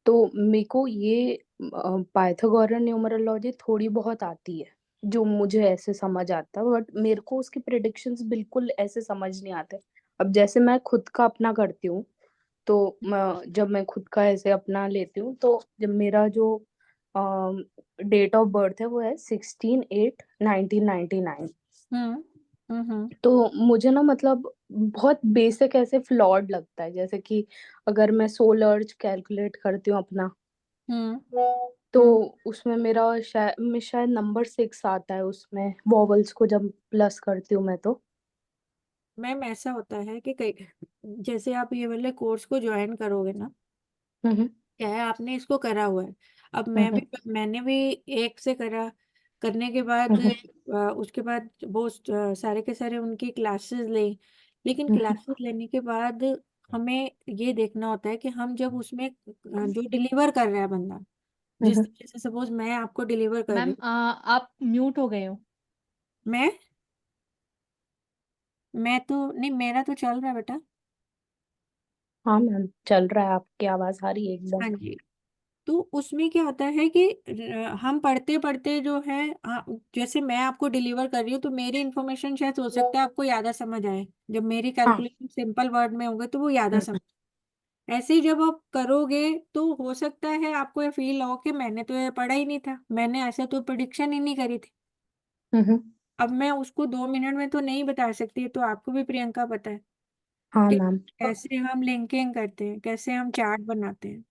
तो मेरे को ये पाइथागोरन न्यूमरोलॉजी थोड़ी बहुत आती है, जो मुझे ऐसे समझ आता है, बट मेरे को उसकी प्रिडिक्शंस बिल्कुल ऐसे समझ नहीं आते। अब जैसे मैं खुद का अपना करती हूँ, तो जब मैं खुद का ऐसे अपना लेती हूँ, तो जब मेरा जो डेट ऑफ बर्थ है वो है 16/8/1999। हम्म हम्म तो मुझे ना मतलब बहुत बेसिक ऐसे फ्लॉड लगता है। जैसे कि अगर मैं सोल अर्ज कैलकुलेट करती हूँ अपना, तो उसमें मेरा शायद नंबर 6 आता है उसमें, वॉवल्स को जब प्लस करती हूँ मैं तो। मैम ऐसा होता है कि कई जैसे आप ये वाले कोर्स को ज्वाइन करोगे ना, हम्म क्या है आपने इसको करा हुआ है। अब हम्म मैंने भी एक से करा, करने के बाद उसके बाद वो सारे के सारे उनकी क्लासेस ली, लेकिन हम्म क्लासेस लेने के बाद हमें ये देखना होता है कि हम जब उसमें जो डिलीवर कर रहा है बंदा, हम्म जैसे सपोज मैं आपको डिलीवर कर रही मैम हूँ, आप म्यूट हो गए हो। मैं मैं तो नहीं, मेरा तो चल रहा है बेटा। हाँ मैम, चल रहा है, आपकी आवाज आ रही है एकदम। हाँ जी। तो उसमें क्या होता है कि हम पढ़ते पढ़ते जो है, जैसे मैं आपको डिलीवर कर रही हूँ तो मेरी इन्फॉर्मेशन शायद हो सकता है आपको ज्यादा समझ आए, जब मेरी हाँ। कैलकुलेशन सिंपल वर्ड में होंगे तो वो ज्यादा हम्म समझ। ऐसे ही जब आप करोगे तो हो सकता है आपको ये फील हो कि मैंने तो ये पढ़ा ही नहीं था, मैंने ऐसे तो प्रिडिक्शन ही नहीं करी थी। हम्म, अब मैं उसको 2 मिनट में तो नहीं बता सकती, तो आपको भी प्रियंका पता है हाँ कि मैम। कैसे हम लिंकिंग करते हैं, कैसे हम चार्ट बनाते हैं।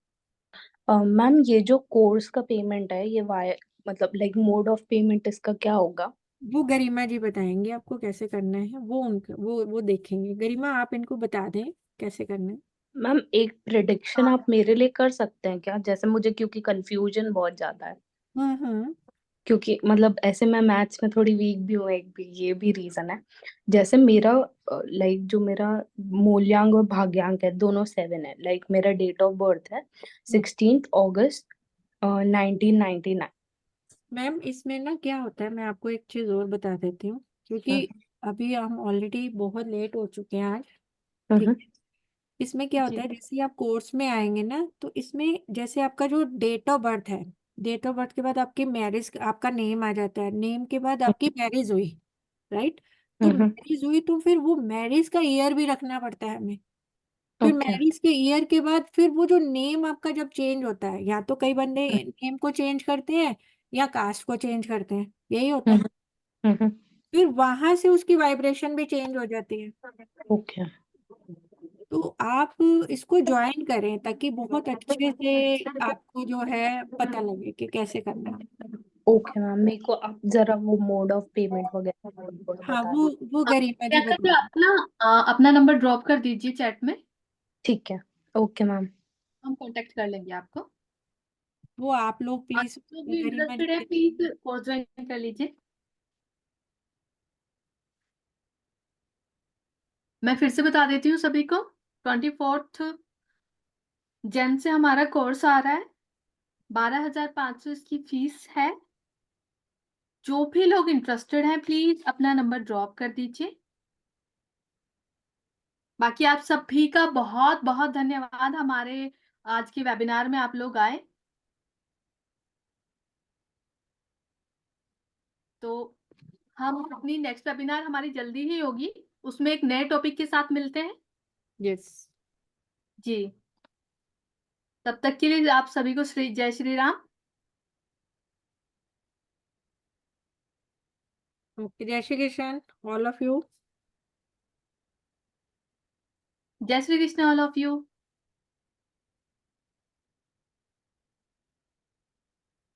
मैम ये जो कोर्स का पेमेंट है, ये वाय मतलब लाइक मोड ऑफ पेमेंट इसका क्या होगा? वो गरिमा जी बताएंगे आपको कैसे करना है, वो उनका वो देखेंगे। गरिमा आप इनको बता दें कैसे करना है। मैम एक प्रिडिक्शन आप मेरे लिए कर सकते हैं क्या, जैसे मुझे क्योंकि कंफ्यूजन बहुत ज्यादा है, हम्म। क्योंकि मतलब ऐसे मैं मैथ्स में थोड़ी वीक भी हूँ, एक भी ये भी रीजन है। जैसे मेरा लाइक जो मेरा मूल्यांक और भाग्यांक है दोनों 7 है, लाइक मेरा डेट ऑफ बर्थ है 16 अगस्त 1999। मैम इसमें ना क्या होता है, मैं आपको एक चीज और बता देती हूँ, क्योंकि अभी हम ऑलरेडी बहुत लेट हो चुके हैं आज। ठीक है। इसमें क्या होता जी है, जैसे आप कोर्स में आएंगे ना, तो इसमें जैसे आपका जो डेट ऑफ बर्थ है, डेट ऑफ बर्थ के बाद आपकी मैरिज, आपका नेम आ जाता है, नेम के बाद आपकी मैरिज हुई, राइट। तो मैरिज हुई तो फिर वो मैरिज का ईयर भी रखना पड़ता है हमें। फिर ओके। मैरिज के ईयर के बाद फिर वो जो नेम आपका जब चेंज होता है, या तो कई बंदे नेम को चेंज करते हैं या कास्ट को चेंज करते हैं, यही होता है। फिर वहां से उसकी वाइब्रेशन भी चेंज हो जाती है। ओके। तो आप इसको ज्वाइन करें ताकि बहुत अच्छे से आपको जो है पता लगे कि कैसे करना है। ओके मैम, मेरे को आप जरा वो मोड ऑफ पेमेंट वगैरह थोड़ा हाँ, बता वो दीजिए। वो गरिमा जी प्रियंका जी, बताएंगे। अपना नंबर ड्रॉप कर दीजिए चैट में, ठीक है। Okay ma'am. हम कांटेक्ट कर लेंगे आपको। वो आप लोग और प्लीज जो भी गरिमा इंटरेस्टेड है जी। प्लीज कोर्स ज्वाइन कर लीजिए। मैं फिर से बता देती हूँ सभी को, 24 जन से हमारा कोर्स आ रहा है, 12,500 इसकी फीस है। जो भी लोग इंटरेस्टेड हैं प्लीज अपना नंबर ड्रॉप कर दीजिए। बाकी आप सभी का बहुत बहुत धन्यवाद, हमारे आज के वेबिनार में आप लोग आए। तो हम अपनी नेक्स्ट वेबिनार हमारी जल्दी ही होगी, उसमें एक नए टॉपिक के साथ मिलते हैं। यस। जी, तब तक के लिए आप सभी को जय श्री राम। ओके, जय Shri Krishna all of you. जय Shri Krishna all of you.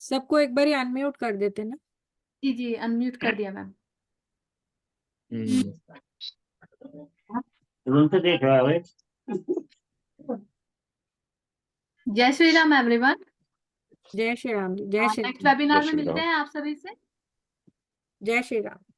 सबको एक बार अनम्यूट कर देते ना। जी जी, अनम्यूट कर दिया मैम। जय श्री राम एवरीवन। जय श्री राम जी, जय श्री नेक्स्ट राम। वेबिनार में मिलते हैं आप सभी से। जय श्री राम।